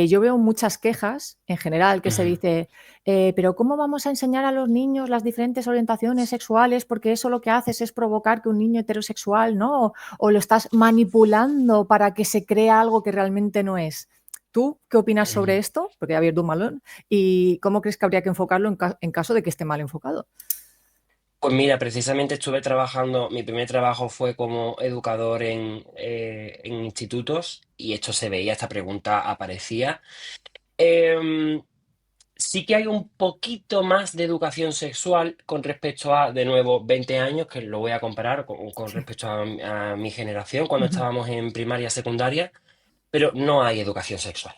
Yo veo muchas quejas en general que se Ujú. dice, pero ¿cómo vamos a enseñar a los niños las diferentes orientaciones sexuales? Porque eso lo que haces es provocar que un niño heterosexual, ¿no? O lo estás manipulando para que se crea algo que realmente no es. ¿Tú qué opinas sobre Ujú. esto? Porque ha abierto un malón. ¿Y cómo crees que habría que enfocarlo en caso de que esté mal enfocado? Pues mira, precisamente estuve trabajando, mi primer trabajo fue como educador en institutos y esto se veía, esta pregunta aparecía. Em, sí que hay un poquito más de educación sexual con respecto a, de nuevo, 20 años, que lo voy a comparar con Sí. respecto a mi generación cuando Ujú, estábamos en primaria, secundaria, pero no hay educación sexual.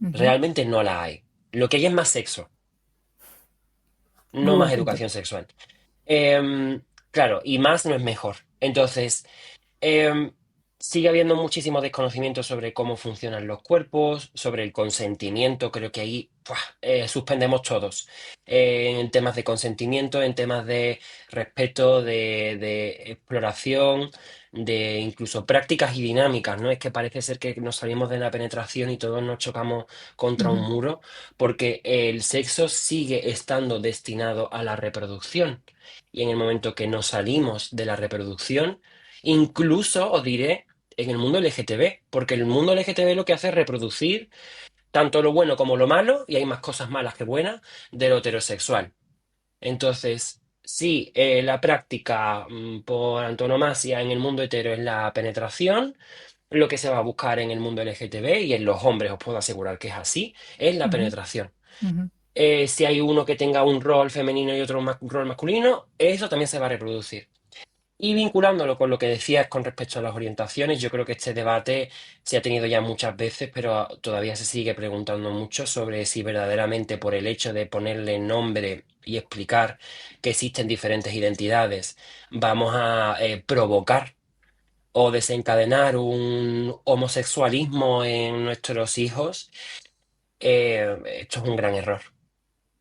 ujú. Realmente no la hay. Lo que hay es más sexo, Muy no buen más punto. educación sexual. Claro, y más no es mejor. Entonces, Em, sigue habiendo muchísimo desconocimiento sobre cómo funcionan los cuerpos, sobre el consentimiento. Creo que ahí suspendemos todos. En temas de consentimiento, en temas de respeto, de exploración, de incluso prácticas y dinámicas, ¿no? Es que parece ser que nos salimos de la penetración y todos nos chocamos contra un Ujú, muro, porque el sexo sigue estando destinado a la reproducción. Y en el momento que nos salimos de la reproducción, incluso os diré en el mundo LGTB, porque el mundo LGTB lo que hace es reproducir tanto lo bueno como lo malo, y hay más cosas malas que buenas, de lo heterosexual. Entonces, sí, la práctica por antonomasia en el mundo hetero es la penetración. Lo que se va a buscar en el mundo LGTB y en los hombres, os puedo asegurar que es así, es la ujú, penetración. ujú, Si hay uno que tenga un rol femenino y otro rol masculino, eso también se va a reproducir. Y vinculándolo con lo que decías con respecto a las orientaciones, yo creo que este debate se ha tenido ya muchas veces, pero todavía se sigue preguntando mucho sobre si verdaderamente por el hecho de ponerle nombre y explicar que existen diferentes identidades, vamos a provocar o desencadenar un homosexualismo en nuestros hijos. Esto es un gran error.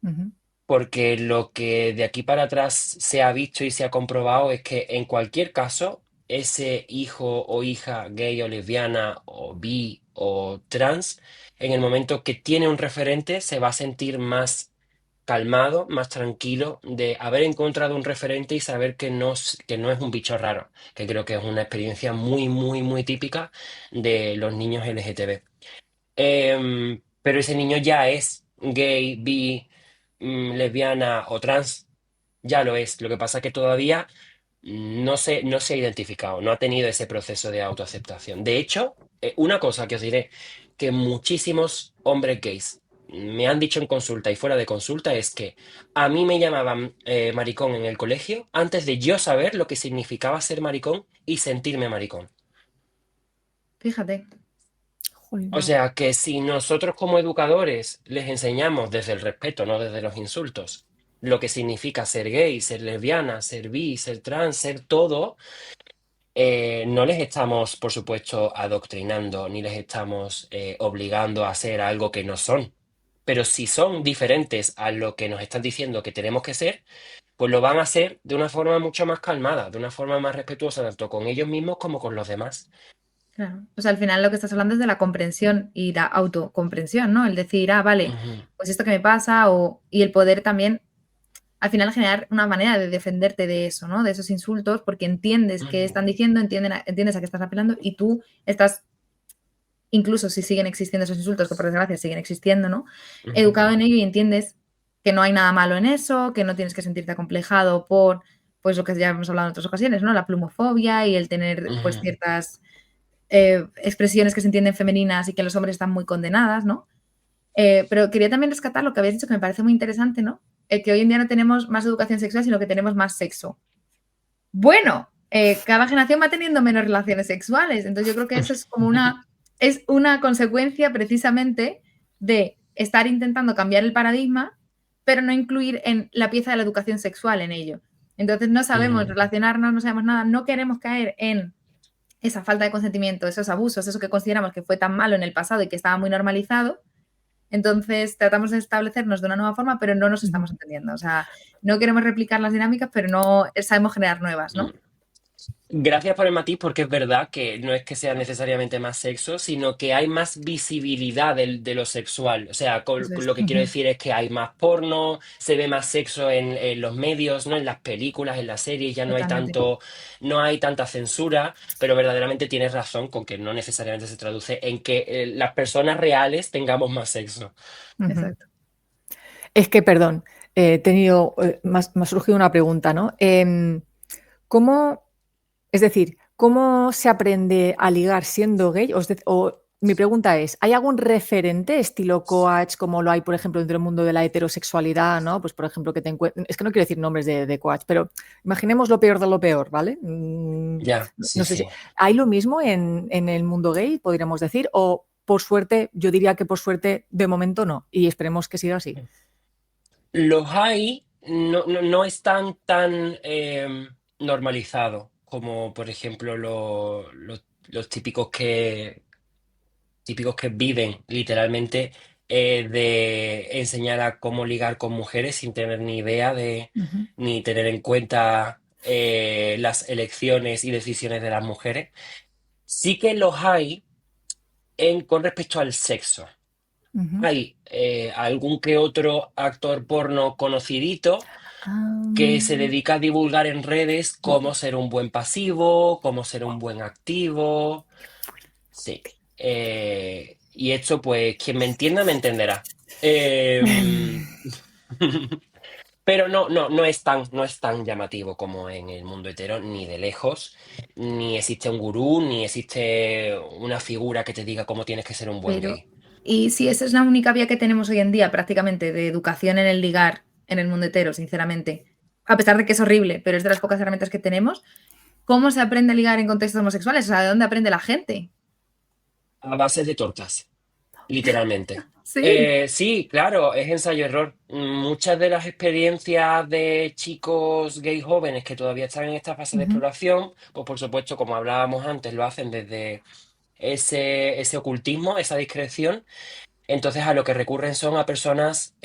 ujú, Porque lo que de aquí para atrás se ha visto y se ha comprobado es que en cualquier caso, ese hijo o hija gay o lesbiana o bi o trans, en el momento que tiene un referente, se va a sentir más calmado, más tranquilo de haber encontrado un referente y saber que no es un bicho raro, que creo que es una experiencia muy, muy, muy típica de los niños LGTB. Pero ese niño ya es gay, bi, lesbiana o trans, ya lo es. Lo que pasa es que todavía no se ha identificado, no ha tenido ese proceso de autoaceptación. De hecho, una cosa que os diré, que muchísimos hombres gays me han dicho en consulta y fuera de consulta es que a mí me llamaban maricón en el colegio antes de yo saber lo que significaba ser maricón y sentirme maricón. Fíjate. Jolín. O Wow. sea que si nosotros como educadores les enseñamos desde el respeto, no desde los insultos, lo que significa ser gay, ser lesbiana, ser bi, ser trans, ser todo, no les estamos, por supuesto, adoctrinando, ni les estamos obligando a hacer algo que no son. Pero si son diferentes a lo que nos están diciendo que tenemos que ser, pues lo van a hacer de una forma mucho más calmada, de una forma más respetuosa, tanto con ellos mismos como con los demás. Claro. O sea, al final lo que estás hablando es de la comprensión y la autocomprensión, ¿no? El decir, vale, Ujú, pues esto que me pasa, y el poder también, al final, generar una manera de defenderte de eso, ¿no? De esos insultos, porque entiendes qué ujú, están diciendo, entiendes a qué estás apelando y tú estás, incluso si siguen existiendo esos insultos, que por desgracia siguen existiendo, ¿no? ujú, Educado en ello y entiendes que no hay nada malo en eso, que no tienes que sentirte acomplejado por, pues lo que ya hemos hablado en otras ocasiones, ¿no? La plumofobia y el tener, pues, ujú. ciertas expresiones que se entienden femeninas y que los hombres están muy condenadas, ¿no? Pero quería también rescatar lo que habías dicho, que me parece muy interesante, ¿no? Que hoy en día no tenemos más educación sexual, sino que tenemos más sexo. Bueno, cada generación va teniendo menos relaciones sexuales, entonces yo creo que eso es como es una consecuencia precisamente de estar intentando cambiar el paradigma, pero no incluir en la pieza de la educación sexual en ello. Entonces no sabemos relacionarnos, no sabemos nada, no queremos caer en esa falta de consentimiento, esos abusos, eso que consideramos que fue tan malo en el pasado y que estaba muy normalizado. Entonces tratamos de establecernos de una nueva forma, pero no nos estamos entendiendo. O sea, no queremos replicar las dinámicas, pero no sabemos generar nuevas, ¿no? Gracias por el matiz, porque es verdad que no es que sea necesariamente más sexo, sino que hay más visibilidad de lo sexual. O sea, Eso es. lo que quiero decir es que hay más porno, se ve más sexo en los medios, ¿no? En las películas, en las series, ya no hay Totalmente. no hay tanta censura, pero verdaderamente tienes razón con que no necesariamente se traduce en que las personas reales tengamos más sexo. Exacto. Es que, perdón, he tenido, me ha surgido una pregunta, ¿no? ¿Cómo, es decir, cómo se aprende a ligar siendo gay? Mi pregunta es, ¿hay algún referente estilo coach como lo hay, por ejemplo, dentro del mundo de la heterosexualidad, ¿no? Pues, por ejemplo, que te encuentres, es que no quiero decir nombres de coach, pero imaginemos lo peor de lo peor, ¿vale? Ya, sí, No sé si sí. hay lo mismo en el mundo gay, podríamos decir, o por suerte, yo diría que por suerte, de momento no, y esperemos que siga así. Los hay, no están tan normalizados como, por ejemplo, los típicos que viven literalmente de enseñar a cómo ligar con mujeres sin tener ni idea Ujú, ni tener en cuenta las elecciones y decisiones de las mujeres. Sí que los hay con respecto al sexo. ujú. Hay algún que otro actor porno conocidito que se Am, dedica a divulgar en redes cómo ser un buen pasivo, cómo ser un buen activo. Sí. Y esto, pues, quien me entienda, me entenderá. Eh, pero no es tan llamativo como en el mundo hetero, ni de lejos. Ni existe un gurú, ni existe una figura que te diga cómo tienes que ser un buen Pero, gay. y si esa es la única vía que tenemos hoy en día prácticamente de educación en el ligar, en el mundo hetero, sinceramente, a pesar de que es horrible, pero es de las pocas herramientas que tenemos, ¿cómo se aprende a ligar en contextos homosexuales? O sea, ¿de dónde aprende la gente? A base de tortas. Literalmente. Sí. Sí, claro, es ensayo-error. Muchas de las experiencias de chicos gay jóvenes que todavía están en esta fase de Ujú, exploración, pues por supuesto, como hablábamos antes, lo hacen desde ese ocultismo, esa discreción. Entonces a lo que recurren son a personas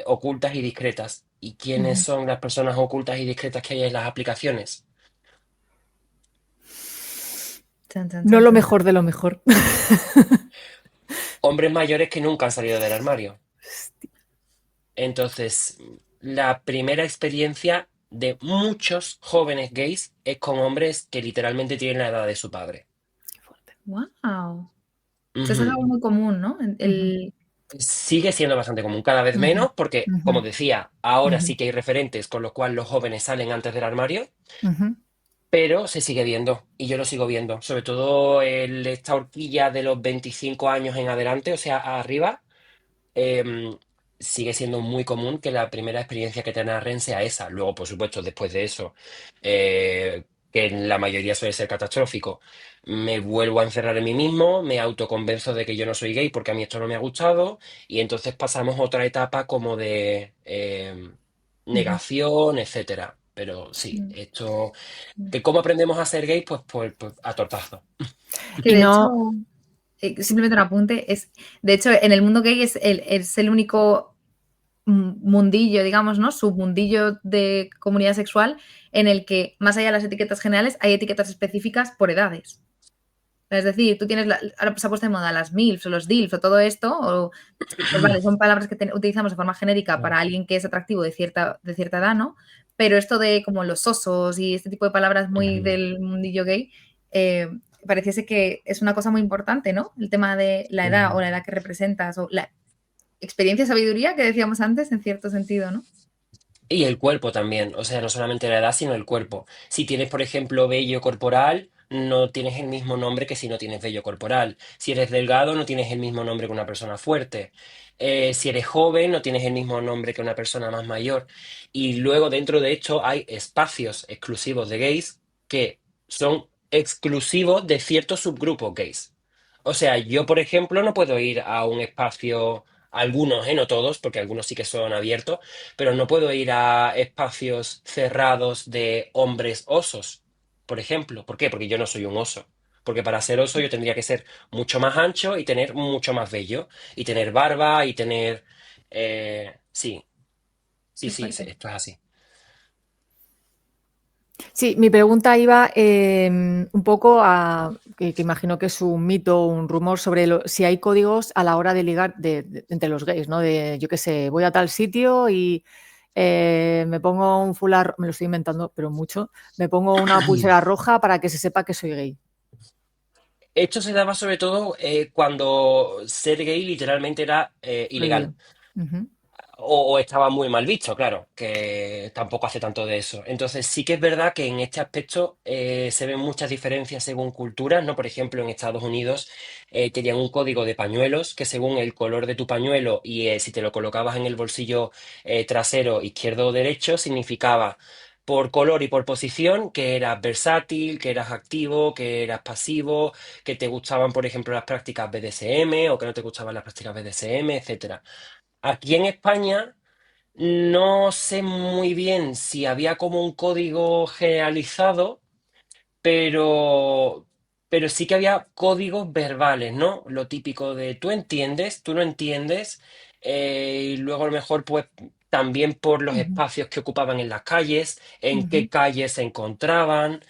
ocultas y discretas. ¿Y quiénes ujú. son las personas ocultas y discretas que hay en las aplicaciones? Chan, chan, No chan, lo chan. mejor de lo mejor. Hombres mayores que nunca han salido del armario. Entonces, la primera experiencia de muchos jóvenes gays es con hombres que literalmente tienen la edad de su padre. Wow. Eso es Ujú. algo muy común, ¿no? Ujú, Sigue siendo bastante común, cada vez ujú, menos, porque, ujú, como decía, ahora ujú, sí que hay referentes con los cuales los jóvenes salen antes del armario, ujú. pero se sigue viendo, y yo lo sigo viendo, sobre todo esta horquilla de los 25 años en adelante, o sea, arriba. em, Sigue siendo muy común que la primera experiencia que te narren sea esa. Luego, por supuesto, después de eso, que en la mayoría suele ser catastrófico, me vuelvo a encerrar en mí mismo, me autoconvenzo de que yo no soy gay porque a mí esto no me ha gustado, y entonces pasamos a otra etapa como de Ujú. negación, etcétera. Pero sí, Mm, esto, mm. que cómo aprendemos a ser gay, pues a tortazo. Que Y de hecho, no, simplemente un apunte, de hecho, en el mundo gay es el único mundillo, digamos, ¿no? Submundillo de comunidad sexual en el que, más allá de las etiquetas generales, hay etiquetas específicas por edades. Es decir, tú tienes, ahora se ha puesto de moda las MILFs o los DILFs o todo esto, o, pues vale, son palabras que utilizamos de forma genérica para alguien que es atractivo de cierta edad, ¿no? Pero esto de como los osos y este tipo de palabras muy Ujú, del mundillo gay, eh, pareciese que es una cosa muy importante, ¿no? El tema de la edad o ujú. la edad que representas o la experiencia, sabiduría que decíamos antes, en cierto sentido, ¿no? Y el cuerpo también, o sea, no solamente la edad, sino el cuerpo. Si tienes, por ejemplo, vello corporal, no tienes el mismo nombre que si no tienes vello corporal. Si eres delgado, no tienes el mismo nombre que una persona fuerte. Si eres joven, no tienes el mismo nombre que una persona más mayor. Y luego dentro de esto hay espacios exclusivos de gays que son exclusivos de ciertos subgrupos gays. O sea, yo, por ejemplo, no puedo ir a un espacio algunos, no todos, porque algunos sí que son abiertos, pero no puedo ir a espacios cerrados de hombres osos, por ejemplo. ¿Por qué? Porque yo no soy un oso. Porque para ser oso yo tendría que ser mucho más ancho y tener mucho más vello. Y tener barba y tener... sí, Qué sí, fuerte. esto es así. Sí, mi pregunta iba un poco a, que imagino que es un mito, un rumor sobre si hay códigos a la hora de ligar entre los gays, ¿no? De, yo qué sé, voy a tal sitio y me pongo un fular, me lo estoy inventando, pero mucho, me pongo una pulsera roja para que se sepa que soy gay. Esto se daba sobre todo cuando ser gay literalmente era ilegal. Prohibido. Ujú, O estaba muy mal visto, claro, que tampoco hace tanto de eso. Entonces sí que es verdad que en este aspecto se ven muchas diferencias según culturas, ¿no? Por ejemplo, en Estados Unidos tenían un código de pañuelos que según el color de tu pañuelo y si te lo colocabas en el bolsillo trasero, izquierdo o derecho, significaba por color y por posición que eras versátil, que eras activo, que eras pasivo, que te gustaban, por ejemplo, las prácticas BDSM o que no te gustaban las prácticas BDSM, etcétera. Aquí en España no sé muy bien si había como un código generalizado, pero, pero sí que había códigos verbales, ¿no? Lo típico de tú entiendes, tú no entiendes, y luego a lo mejor pues también por los ujú, espacios que ocupaban en las calles, en qué ujú. calles se encontraban.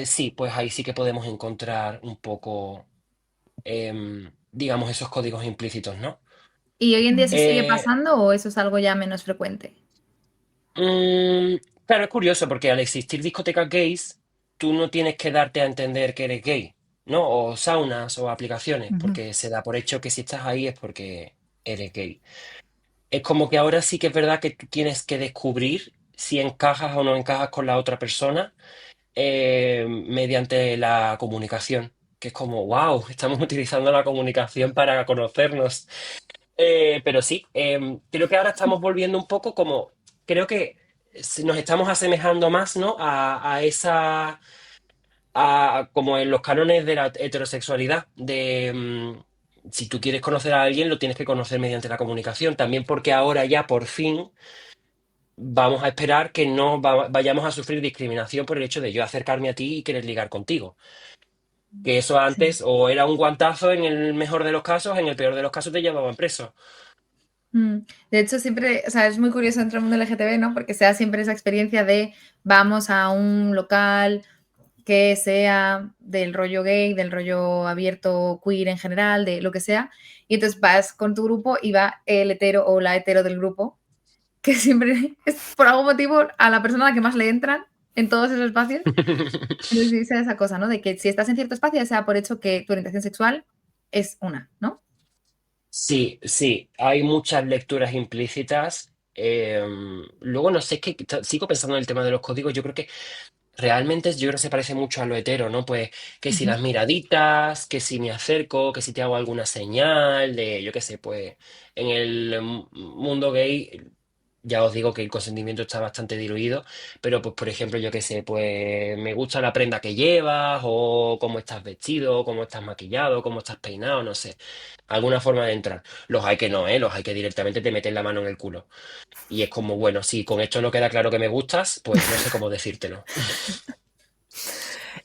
Sí, pues ahí sí que podemos encontrar un poco, digamos, esos códigos implícitos, ¿no? ¿Y hoy en día se sigue Eh, pasando o eso es algo ya menos frecuente? Mm, claro, es curioso porque al existir discotecas gays, tú no tienes que darte a entender que eres gay, ¿no? O saunas o aplicaciones, Ujú, porque se da por hecho que si estás ahí es porque eres gay. Es como que ahora sí que es verdad que tú tienes que descubrir si encajas o no encajas con la otra persona mediante la comunicación, que es como, wow, estamos utilizando la comunicación para conocernos. Pero sí, creo que ahora estamos volviendo un poco como, creo que nos estamos asemejando más, ¿no? A esa, como en los cánones de la heterosexualidad, si tú quieres conocer a alguien, lo tienes que conocer mediante la comunicación, también porque ahora ya por fin vamos a esperar que no vayamos a sufrir discriminación por el hecho de yo acercarme a ti y querer ligar contigo. Que eso Sí. antes o era un guantazo en el mejor de los casos, en el peor de los casos te llevaban preso. Mm. De hecho, siempre, o sea, es muy curioso dentro del mundo LGTB, ¿no? Porque se da siempre esa experiencia de vamos a un local que sea del rollo gay, del rollo abierto, queer en general, de lo que sea, y entonces vas con tu grupo y va el hetero o la hetero del grupo, que siempre es por algún motivo a la persona a la que más le entran en todos esos espacios. Entonces dice esa cosa, ¿no? De que si estás en cierto espacio, ya sea por hecho que tu orientación sexual es una, ¿no? Sí, sí, hay muchas lecturas implícitas. Luego no sé, es que sigo pensando en el tema de los códigos. Yo creo que realmente yo creo que se parece mucho a lo hetero, ¿no? Pues que si ujú. las miraditas, que si me acerco, que si te hago alguna señal de, yo qué sé, pues en el mundo gay ya os digo que el consentimiento está bastante diluido, pero pues por ejemplo, yo qué sé, pues me gusta la prenda que llevas o cómo estás vestido, cómo estás maquillado, cómo estás peinado, no sé. Alguna forma de entrar. Los hay que no, ¿eh? Los hay que directamente te meten la mano en el culo. Y es como, bueno, si con esto no queda claro que me gustas, pues no sé cómo decírtelo.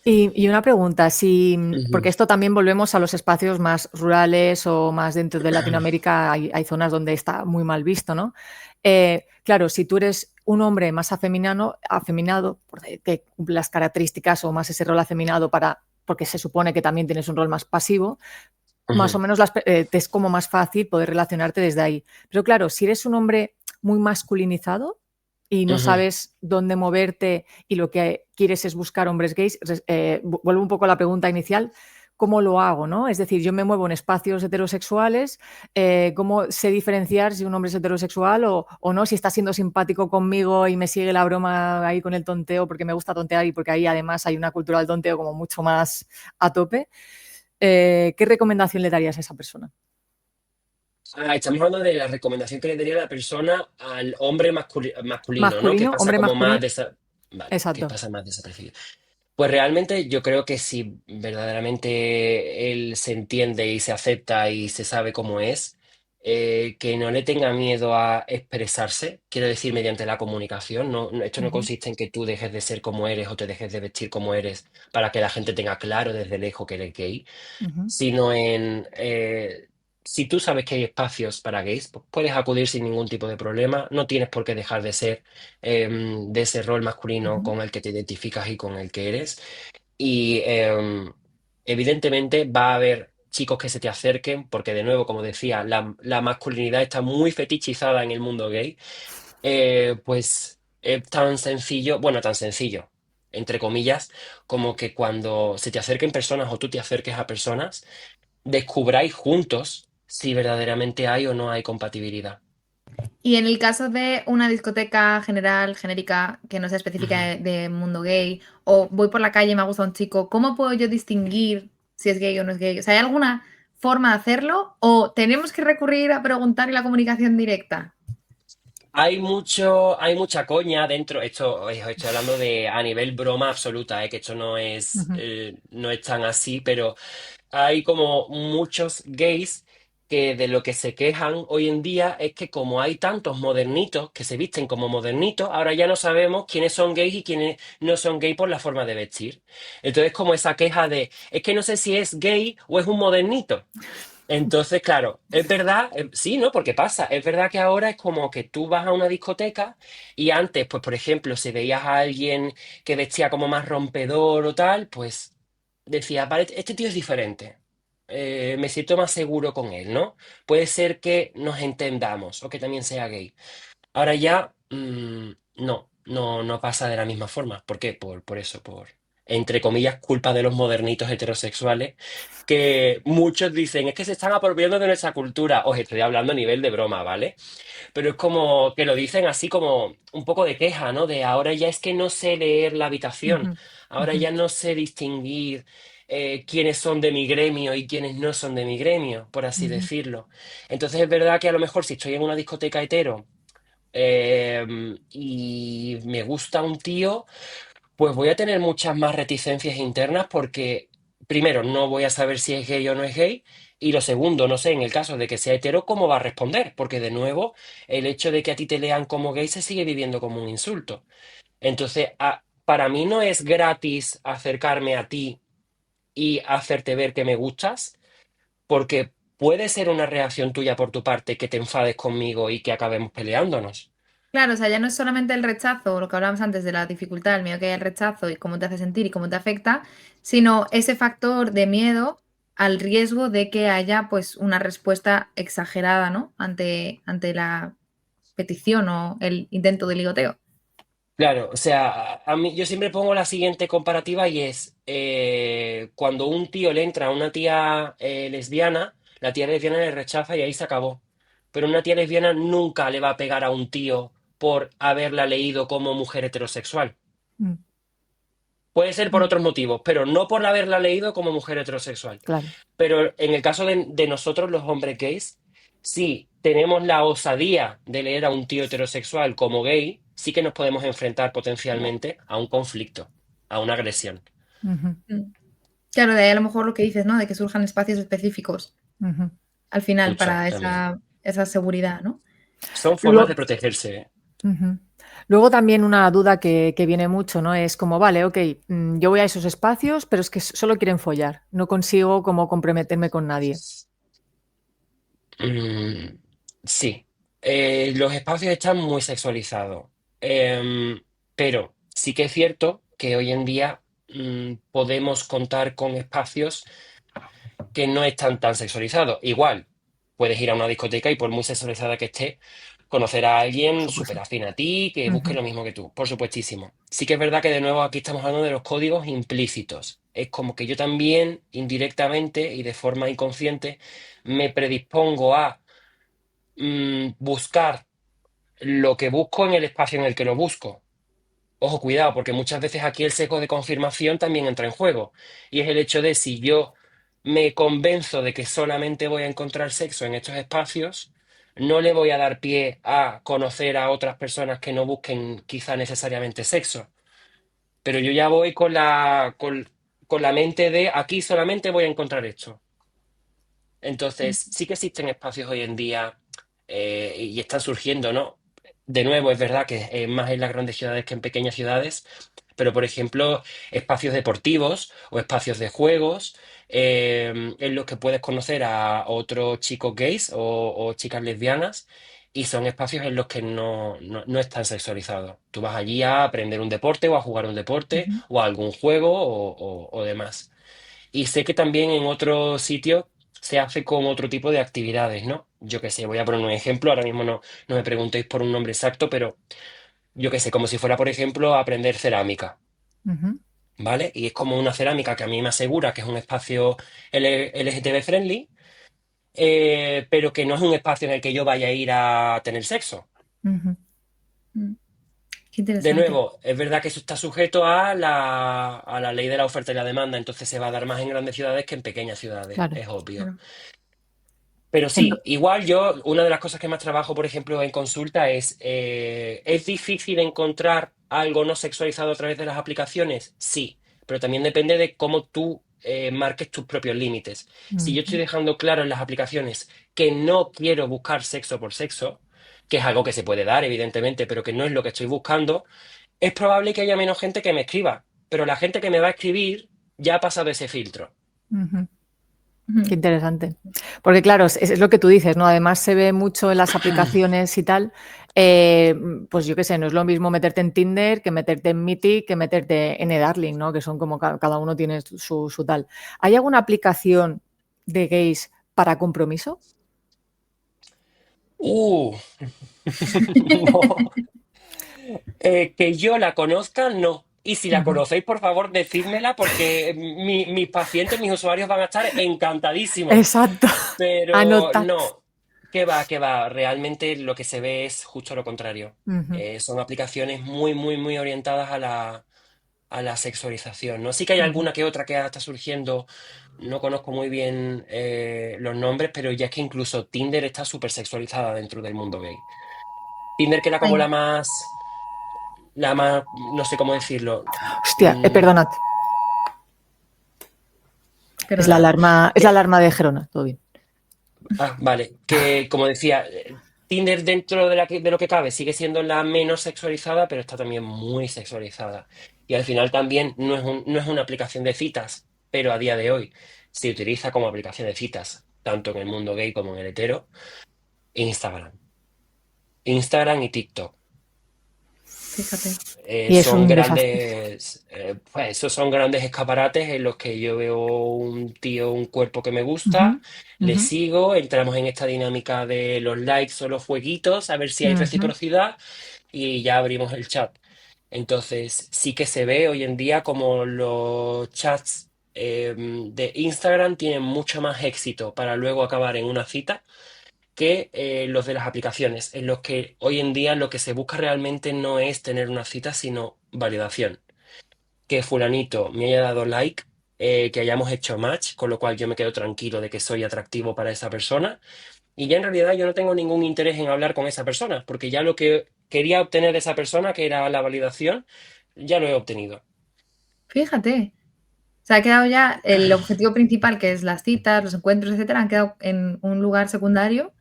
Y una pregunta, si, Ujú. porque esto también volvemos a los espacios más rurales o más dentro de Latinoamérica, hay zonas donde está muy mal visto, ¿no? Claro, si tú eres un hombre más afeminado, que cumple las características o más ese rol afeminado porque se supone que también tienes un rol más pasivo, más Ujú, o menos te es como más fácil poder relacionarte desde ahí. Pero claro, si eres un hombre muy masculinizado y no ujú. sabes dónde moverte y lo que quieres es buscar hombres gays, vuelvo un poco a la pregunta inicial, ¿cómo lo hago? ¿No? Es decir, yo me muevo en espacios heterosexuales, ¿cómo sé diferenciar si un hombre es heterosexual o no? Si está siendo simpático conmigo y me sigue la broma ahí con el tonteo porque me gusta tontear y porque ahí además hay una cultura del tonteo como mucho más a tope. ¿Qué recomendación le darías a esa persona? Estamos hablando de la recomendación que le daría la persona al hombre masculino, ¿no? Que Masculino, pasa hombre como más masculino. Vale, que Exacto. pasa más desapercibido. Pues realmente yo creo que si verdaderamente él se entiende y se acepta y se sabe cómo es, que no le tenga miedo a expresarse, quiero decir, mediante la comunicación. Esto no Ujú, consiste en que tú dejes de ser como eres o te dejes de vestir como eres para que la gente tenga claro desde lejos que eres gay, ujú, sino en, si tú sabes que hay espacios para gays, pues puedes acudir sin ningún tipo de problema, no tienes por qué dejar de ser de ese rol masculino ujú. con el que te identificas y con el que eres. Y evidentemente va a haber chicos que se te acerquen, porque de nuevo, como decía, la masculinidad está muy fetichizada en el mundo gay. Pues es tan sencillo, bueno, tan sencillo, entre comillas, como que cuando se te acerquen personas o tú te acerques a personas, descubráis juntos si verdaderamente hay o no hay compatibilidad. Y en el caso de una discoteca general, genérica, que no sea específica Ujú. de mundo gay, o voy por la calle y me gusta un chico, ¿cómo puedo yo distinguir si es gay o no es gay? O sea, ¿hay alguna forma de hacerlo? ¿O tenemos que recurrir a preguntar en la comunicación directa? Hay mucha coña dentro. Esto os estoy hablando de a nivel broma absoluta, que esto Ujú, no es tan así, pero hay como muchos gays que de lo que se quejan hoy en día es que como hay tantos modernitos que se visten como modernitos, ahora ya no sabemos quiénes son gays y quiénes no son gay por la forma de vestir. Entonces como esa queja de, es que no sé si es gay o es un modernito. Entonces, claro, es verdad, sí, ¿no? Porque pasa, es verdad que ahora es como que tú vas a una discoteca y antes, pues por ejemplo, si veías a alguien que vestía como más rompedor o tal, pues decías, vale, este tío es diferente. Me siento más seguro con él, ¿no? Puede ser que nos entendamos o que también sea gay. Ahora ya, no pasa de la misma forma. ¿Por qué? Por eso, entre comillas, culpa de los modernitos heterosexuales, que muchos dicen, es que se están apropiando de nuestra cultura. Os estoy hablando a nivel de broma, ¿vale? Pero es como que lo dicen así como un poco de queja, ¿no? De ahora ya es que no sé leer la habitación, ujú, ahora ujú, ya no sé distinguir quiénes son de mi gremio y quiénes no son de mi gremio, por así ujú, decirlo. Entonces es verdad que a lo mejor si estoy en una discoteca hetero, y me gusta un tío, pues voy a tener muchas más reticencias internas porque, primero, no voy a saber si es gay o no es gay. Y lo segundo, no sé, en el caso de que sea hetero, ¿cómo va a responder? Porque de nuevo, el hecho de que a ti te lean como gay se sigue viviendo como un insulto. Entonces, para mí no es gratis acercarme a ti y hacerte ver que me gustas, porque puede ser una reacción tuya por tu parte que te enfades conmigo y que acabemos peleándonos. Claro, o sea, ya no es solamente el rechazo, lo que hablábamos antes de la dificultad, el miedo que hay al rechazo y cómo te hace sentir y cómo te afecta, sino ese factor de miedo al riesgo de que haya pues una respuesta exagerada, ¿no? Ante la petición o el intento de ligoteo. Claro, o sea, a mí yo siempre pongo la siguiente comparativa y es cuando un tío le entra a una tía lesbiana, la tía lesbiana le rechaza y ahí se acabó. Pero una tía lesbiana nunca le va a pegar a un tío por haberla leído como mujer heterosexual. mm, Puede ser por mm, otros motivos, pero no por haberla leído como mujer heterosexual. claro. Pero en el caso de nosotros, los hombres gays, si tenemos la osadía de leer a un tío heterosexual como gay, sí que nos podemos enfrentar potencialmente a un conflicto, a una agresión. Ujú, Mm. Claro, de ahí a lo mejor lo que dices, ¿no? De que surjan espacios específicos ujú, al final Mucho para también. esa seguridad, ¿no? Son formas de Luego, protegerse. ujú. Luego también una duda que viene mucho, ¿no? Es como, vale, ok, yo voy a esos espacios, pero es que solo quieren follar. No consigo como comprometerme con nadie. Mm, sí. Los espacios están muy sexualizados. Pero sí que es cierto que hoy en día podemos contar con espacios que no están tan sexualizados. Igual, puedes ir a una discoteca y por muy sexualizada que esté, conocer a Por alguien súper supuesto. afín a ti, que busque Ujú, lo mismo que tú, por supuestísimo. Sí que es verdad que de nuevo aquí estamos hablando de los códigos implícitos. Es como que yo también, indirectamente y de forma inconsciente, me predispongo a buscar lo que busco en el espacio en el que lo busco. Ojo, cuidado, porque muchas veces aquí el sesgo de confirmación también entra en juego. Y es el hecho de si yo me convenzo de que solamente voy a encontrar sexo en estos espacios, no le voy a dar pie a conocer a otras personas que no busquen quizá necesariamente sexo. Pero yo ya voy con la mente de aquí solamente voy a encontrar esto. Entonces, sí que existen espacios hoy en día y están surgiendo, ¿no? De nuevo, es verdad que más en las grandes ciudades que en pequeñas ciudades, pero por ejemplo, espacios deportivos o espacios de juegos en los que puedes conocer a otros chicos gays o chicas lesbianas y son espacios en los que no están sexualizados. Tú vas allí a aprender un deporte o a jugar un deporte Ujú. o a algún juego o demás. Y sé que también en otros sitios se hace con otro tipo de actividades, ¿no? Yo qué sé, voy a poner un ejemplo, ahora mismo no me preguntéis por un nombre exacto, pero yo qué sé, como si fuera, por ejemplo, aprender cerámica, Ujú, ¿vale? Y es como una cerámica que a mí me asegura que es un espacio LGTB friendly, pero que no es un espacio en el que yo vaya a ir a tener sexo. ujú, Mm, Qué De interesante. nuevo, es verdad que eso está sujeto a la ley de la oferta y la demanda, entonces se va a dar más en grandes ciudades que en pequeñas ciudades, claro. es obvio. Claro. Pero Ento- sí, igual yo, una de las cosas que más trabajo, por ejemplo, en consulta ¿es difícil encontrar algo no sexualizado a través de las aplicaciones? Sí, pero también depende de cómo tú marques tus propios límites. Si yo estoy Ujú, dejando claro en las aplicaciones que no quiero buscar sexo por sexo, que es algo que se puede dar, evidentemente, pero que no es lo que estoy buscando, es probable que haya menos gente que me escriba, pero la gente que me va a escribir ya ha pasado ese filtro. ujú. Qué Ujú. interesante. Porque claro, es lo que tú dices, ¿no? Además se ve mucho en las aplicaciones y tal. Pues yo qué sé, no es lo mismo meterte en Tinder que meterte en Mythic que meterte en eDarling, ¿no? Que son como cada uno tiene su tal. ¿Hay alguna aplicación de gays para compromiso? Uh, no. Que yo la conozca, no. Y si la Ujú. conocéis, por favor, decídmela porque mis pacientes, mis usuarios van a estar encantadísimos. Exacto. Pero Anotad. no, qué va, qué va. Realmente lo que se ve es justo lo contrario. Ujú, Son aplicaciones muy, muy, muy orientadas a la sexualización, ¿no? Sí que hay ujú. alguna que otra que está surgiendo, no conozco muy bien los nombres, pero ya es que incluso Tinder está súper sexualizada dentro del mundo gay. Tinder que era como Ay, la más, no sé cómo decirlo. Hostia, mm, perdonad. perdona. Es la que- alarma de Gerona, todo bien. vale, que como decía, Tinder dentro de lo que cabe sigue siendo la menos sexualizada, pero está también muy sexualizada. Y al final también no es una aplicación de citas, pero a día de hoy se utiliza como aplicación de citas, tanto en el mundo gay como en el hetero, Instagram. Instagram y TikTok. Fíjate. Y es Son un desastre. grandes, pues esos son grandes escaparates en los que yo veo un tío, un cuerpo que me Ujú, gusta, le ujú, sigo, entramos en esta dinámica de los likes o los fueguitos, a ver si hay ujú. reciprocidad y ya abrimos el chat. Entonces, sí que se ve hoy en día como los chats de Instagram tienen mucho más éxito para luego acabar en una cita que los de las aplicaciones, en los que hoy en día lo que se busca realmente no es tener una cita, sino validación. Que fulanito me haya dado like, que hayamos hecho match, con lo cual yo me quedo tranquilo de que soy atractivo para esa persona. Y ya en realidad yo no tengo ningún interés en hablar con esa persona, porque ya lo que quería obtener de esa persona, que era la validación, ya lo he obtenido. Fíjate. Se ha quedado ya el objetivo principal, que es las citas, los encuentros, etcétera, han quedado en un lugar secundario,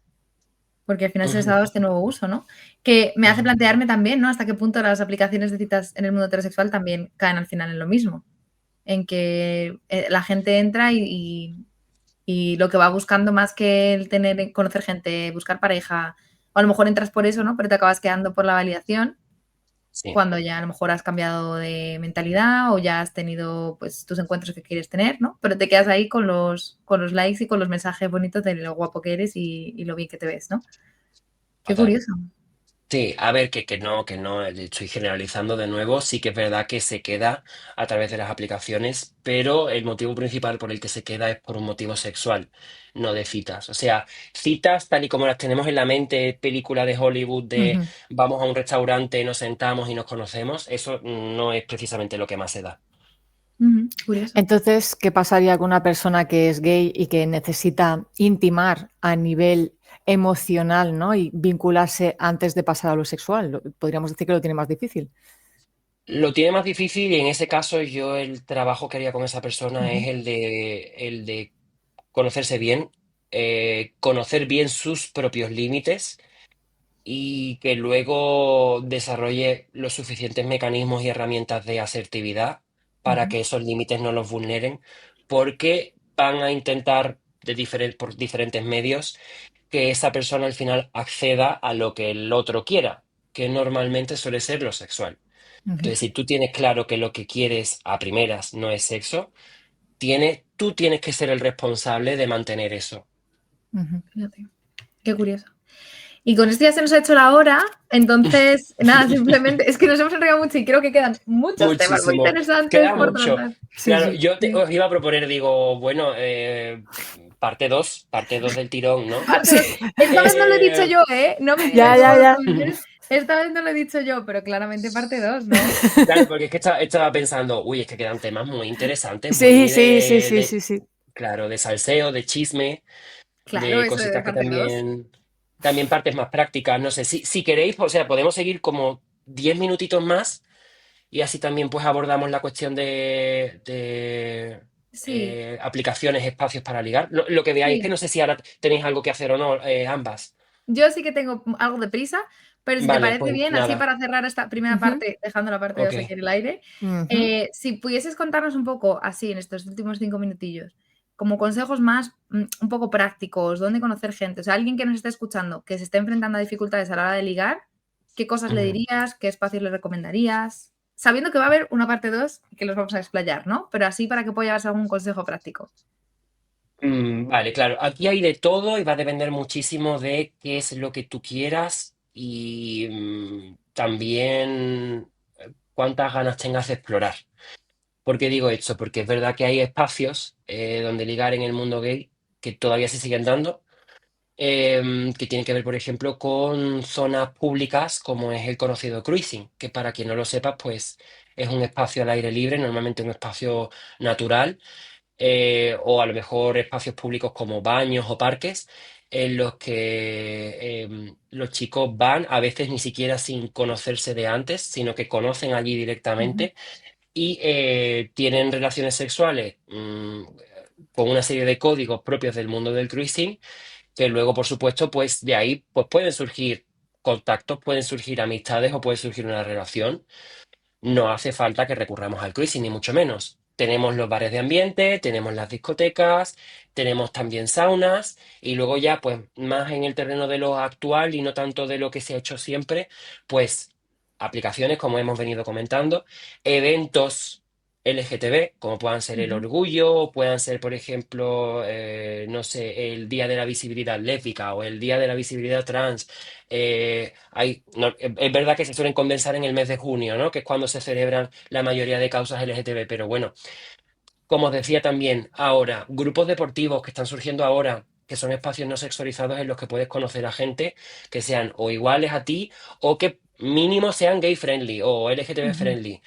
porque al final se les ha Ujú, dado este nuevo uso, ¿no? Que me hace ujú. plantearme también, ¿no? Hasta qué punto las aplicaciones de citas en el mundo heterosexual también caen al final en lo mismo, en que la gente entra y lo que va buscando más que el tener, conocer gente, buscar pareja, o a lo mejor entras por eso, ¿no? Pero te acabas quedando por la validación Sí, cuando ya a lo mejor has cambiado de mentalidad o ya has tenido pues tus encuentros que quieres tener, ¿no? Pero te quedas ahí con los likes y con los mensajes bonitos de lo guapo que eres y lo bien que te ves, ¿no? Qué total. curioso. Sí, a ver, que no, estoy generalizando de nuevo, sí que es verdad que se queda a través de las aplicaciones, pero el motivo principal por el que se queda es por un motivo sexual, no de citas. O sea, citas tal y como las tenemos en la mente, película de Hollywood de Ujú. vamos a un restaurante, nos sentamos y nos conocemos, eso no es precisamente lo que más se da. Ujú, curioso. Entonces, ¿qué pasaría con una persona que es gay y que necesita intimar a nivel emocional, ¿no? Y vincularse antes de pasar a lo sexual? Podríamos decir que lo tiene más difícil. Lo tiene más difícil y en ese caso el trabajo que haría con esa persona Ujú, es el de conocerse bien, conocer bien sus propios límites y que luego desarrolle los suficientes mecanismos y herramientas de asertividad para Ujú, que esos límites no los vulneren, porque van a intentar por diferentes medios que esa persona al final acceda a lo que el otro quiera, que normalmente suele ser lo sexual. ujú, Entonces, si tú tienes claro que lo que quieres a primeras no es sexo, tú tienes que ser el responsable de mantener eso. ujú. Fíjate, qué curioso. Y con esto ya se nos ha hecho la hora, entonces, nada, simplemente es que nos hemos enrollado mucho y creo que quedan muchos temas muy Muchísimo. interesantes Queda por mucho. tratar. Sí, Claro, sí. Sí. os iba a proponer, digo, bueno, parte 2 del tirón, ¿no? Parte Sí. dos. Esta vez no lo he dicho Eh, yo, ¿eh? No me Ya, mires ya, como ya. spoilers. Esta vez no lo he dicho yo, pero claramente parte 2, ¿no? claro, porque es que estaba pensando, uy, es que quedan temas muy interesantes, Sí, muy sí, sí, sí, sí, sí. claro, de salseo, de chisme, Claro, de eso de cositas que parte 2. también partes más prácticas, no sé, si queréis, o sea, podemos seguir como 10 minutitos más y así también pues abordamos la cuestión de Sí, aplicaciones, espacios para ligar. Lo que veáis, que sí. no sé si ahora tenéis algo que hacer o no, ambas. Yo sí que tengo algo de prisa, pero si te Vale, parece pues bien, así nada, para cerrar esta primera Ujú, parte, dejando la parte ok. 2 aquí en el aire, ujú. si pudieses contarnos un poco, así en estos últimos 5 minutillos, como consejos más un poco prácticos, dónde conocer gente, o sea, alguien que nos esté escuchando, que se esté enfrentando a dificultades a la hora de ligar, ¿qué cosas le Ujú. dirías? ¿Qué espacios le recomendarías? Sabiendo que va a haber una parte 2 y que los vamos a explayar, ¿no? Pero así para que pueda llevarse algún consejo práctico. Vale, claro, aquí hay de todo y va a depender muchísimo de qué es lo que tú quieras y también cuántas ganas tengas de explorar. ¿Por qué digo esto? Porque es verdad que hay espacios donde ligar en el mundo gay que todavía se siguen dando, que tienen que ver, por ejemplo, con zonas públicas como es el conocido cruising, que para quien no lo sepa, pues es un espacio al aire libre, normalmente un espacio natural, o a lo mejor espacios públicos como baños o parques, en los que los chicos van, a veces ni siquiera sin conocerse de antes, sino que conocen allí Ujú, directamente y tienen relaciones sexuales con una serie de códigos propios del mundo del cruising, que luego, por supuesto, pues de ahí pues pueden surgir contactos, pueden surgir amistades o puede surgir una relación. No hace falta que recurramos al cruising, ni mucho menos. Tenemos los bares de ambiente, tenemos las discotecas, tenemos también saunas y luego ya, pues más en el terreno de lo actual y no tanto de lo que se ha hecho siempre, pues aplicaciones, como hemos venido comentando, eventos LGTB, como puedan ser el ujú, Orgullo, puedan ser, por ejemplo, no sé, el Día de la Visibilidad Lésbica o el Día de la Visibilidad Trans. Es verdad que se suelen condensar en el mes de junio, ¿no? Que es cuando se celebran la mayoría de causas LGTB, pero bueno, como os decía también, ahora, grupos deportivos que están surgiendo ahora, que son espacios no sexualizados en los que puedes conocer a gente que sean o iguales a ti o que mínimo sean gay friendly o LGTB ujú. friendly.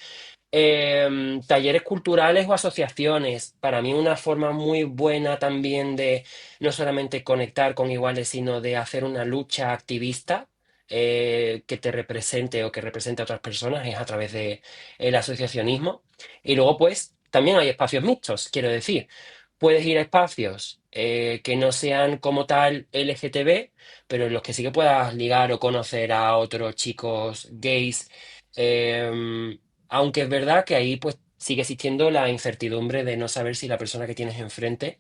Talleres culturales o asociaciones, para mí una forma muy buena también de no solamente conectar con iguales, sino de hacer una lucha activista que te represente o que represente a otras personas es a través de el asociacionismo. Y luego, pues, también hay espacios mixtos, quiero decir, puedes ir a espacios que no sean como tal LGTB, pero en los que sí que puedas ligar o conocer a otros chicos gays. em, Aunque es verdad que ahí pues sigue existiendo la incertidumbre de no saber si la persona que tienes enfrente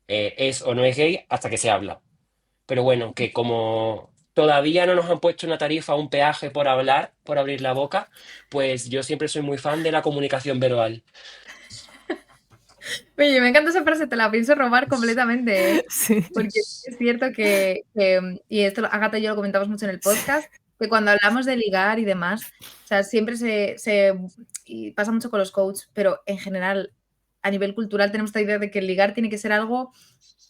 es o no es gay hasta que se habla. Pero bueno, que como todavía no nos han puesto una tarifa o un peaje por hablar, por abrir la boca, pues yo siempre soy muy fan de la comunicación verbal. Oye, me encanta esa frase, te la pienso robar completamente, ¿eh? Sí. Porque es cierto y esto Ágata y yo lo comentamos mucho en el podcast, que cuando hablamos de ligar y demás, o sea, siempre y pasa mucho con los coaches, pero en general, a nivel cultural, tenemos esta idea de que el ligar tiene que ser algo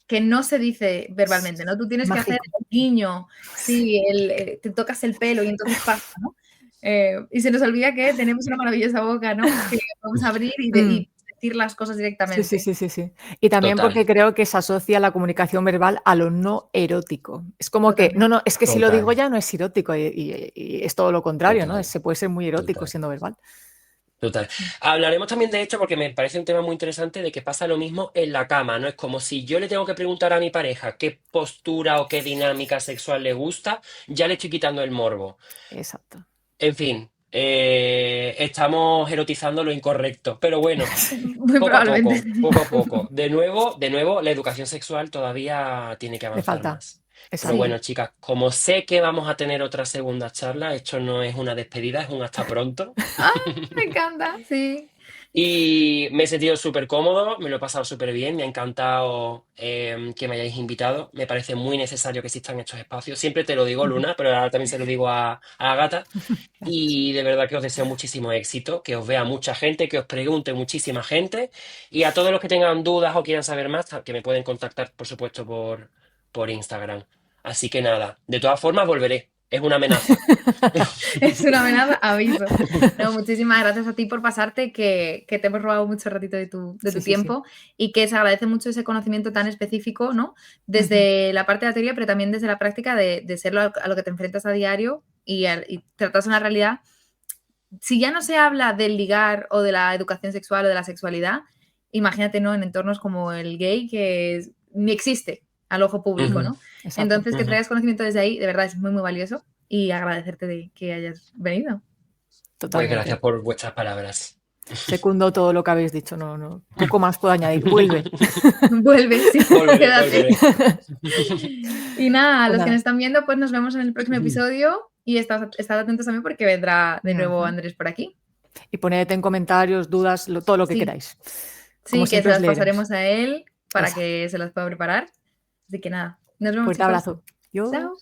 que no se dice verbalmente, ¿no? Tú tienes que hacer Mágico. el guiño, Sí. sí, te tocas el pelo y entonces pasa, ¿no? Y se nos olvida que tenemos una maravillosa boca, ¿no? Que podemos abrir Mm. y decir las cosas Sí, sí, directamente. sí, sí, sí. Y también Total, porque creo que se asocia la comunicación verbal a lo no erótico. Es como que, no, Totalmente. no, es que si lo digo total, ya no es erótico y es todo lo contrario, ¿no? total, Se puede ser muy erótico total. siendo verbal. Total. Hablaremos también de esto porque me parece un tema muy interesante de que pasa lo mismo en la cama, ¿no? Es como si yo le tengo que preguntar a mi pareja qué postura o qué dinámica sexual le gusta, ya le estoy quitando el morbo. Exacto. En fin, estamos erotizando lo incorrecto, pero bueno, Muy poco a probablemente. poco, poco a poco. De nuevo, la educación sexual todavía tiene que Le avanzar falta. más. Pero Exacto. Sí. bueno, chicas, como sé que vamos a tener otra segunda charla, esto no es una despedida, es un hasta pronto. ¡Ah! Me encanta, sí. Y me he sentido súper cómodo, me lo he pasado súper bien, me ha encantado que me hayáis invitado. Me parece muy necesario que existan estos espacios. Siempre te lo digo, Luna, pero ahora también se lo digo a Agata. Gracias. Y de verdad que os deseo muchísimo éxito, que os vea mucha gente, que os pregunte muchísima gente. Y a todos los que tengan dudas o quieran saber más, que me pueden contactar, por supuesto, por Instagram. Así que nada, de todas formas volveré. Es una amenaza. Es una amenaza, aviso. No, muchísimas gracias a ti por pasarte, que te hemos robado mucho ratito de tu Sí, sí, sí. tiempo y que se agradece mucho ese conocimiento tan específico, ¿no? Ujú. Desde la parte de la teoría, pero también desde la práctica de ser a lo que te enfrentas a diario y tratas una realidad. Si ya no se habla del ligar o de la educación sexual o de la sexualidad, imagínate, ¿no? En entornos como el gay, que ni existe al ojo público, Ujú, ¿no? Exacto. Entonces, que ujú. traigas conocimiento desde ahí, de verdad es muy, muy valioso y agradecerte de que hayas venido. Pues Totalmente. gracias por vuestras palabras. Secundo todo lo que habéis dicho. No, no. Poco más puedo añadir. Vuelve. Vuelve, sí, Volveré, quédate. volveré. Y nada, a Pues los que nos nada. están viendo, pues nos vemos en el próximo episodio y estad atentos también porque vendrá de nuevo Ujú. Andrés por aquí. Y poned en comentarios, dudas, todo lo que Sí, queráis. Como sí, que se siempre os las leeremos. pasaremos a él para Exacto. que se las pueda preparar. Así que nada, nos vemos, Fuerte chicos. abrazo. Yo. Chao.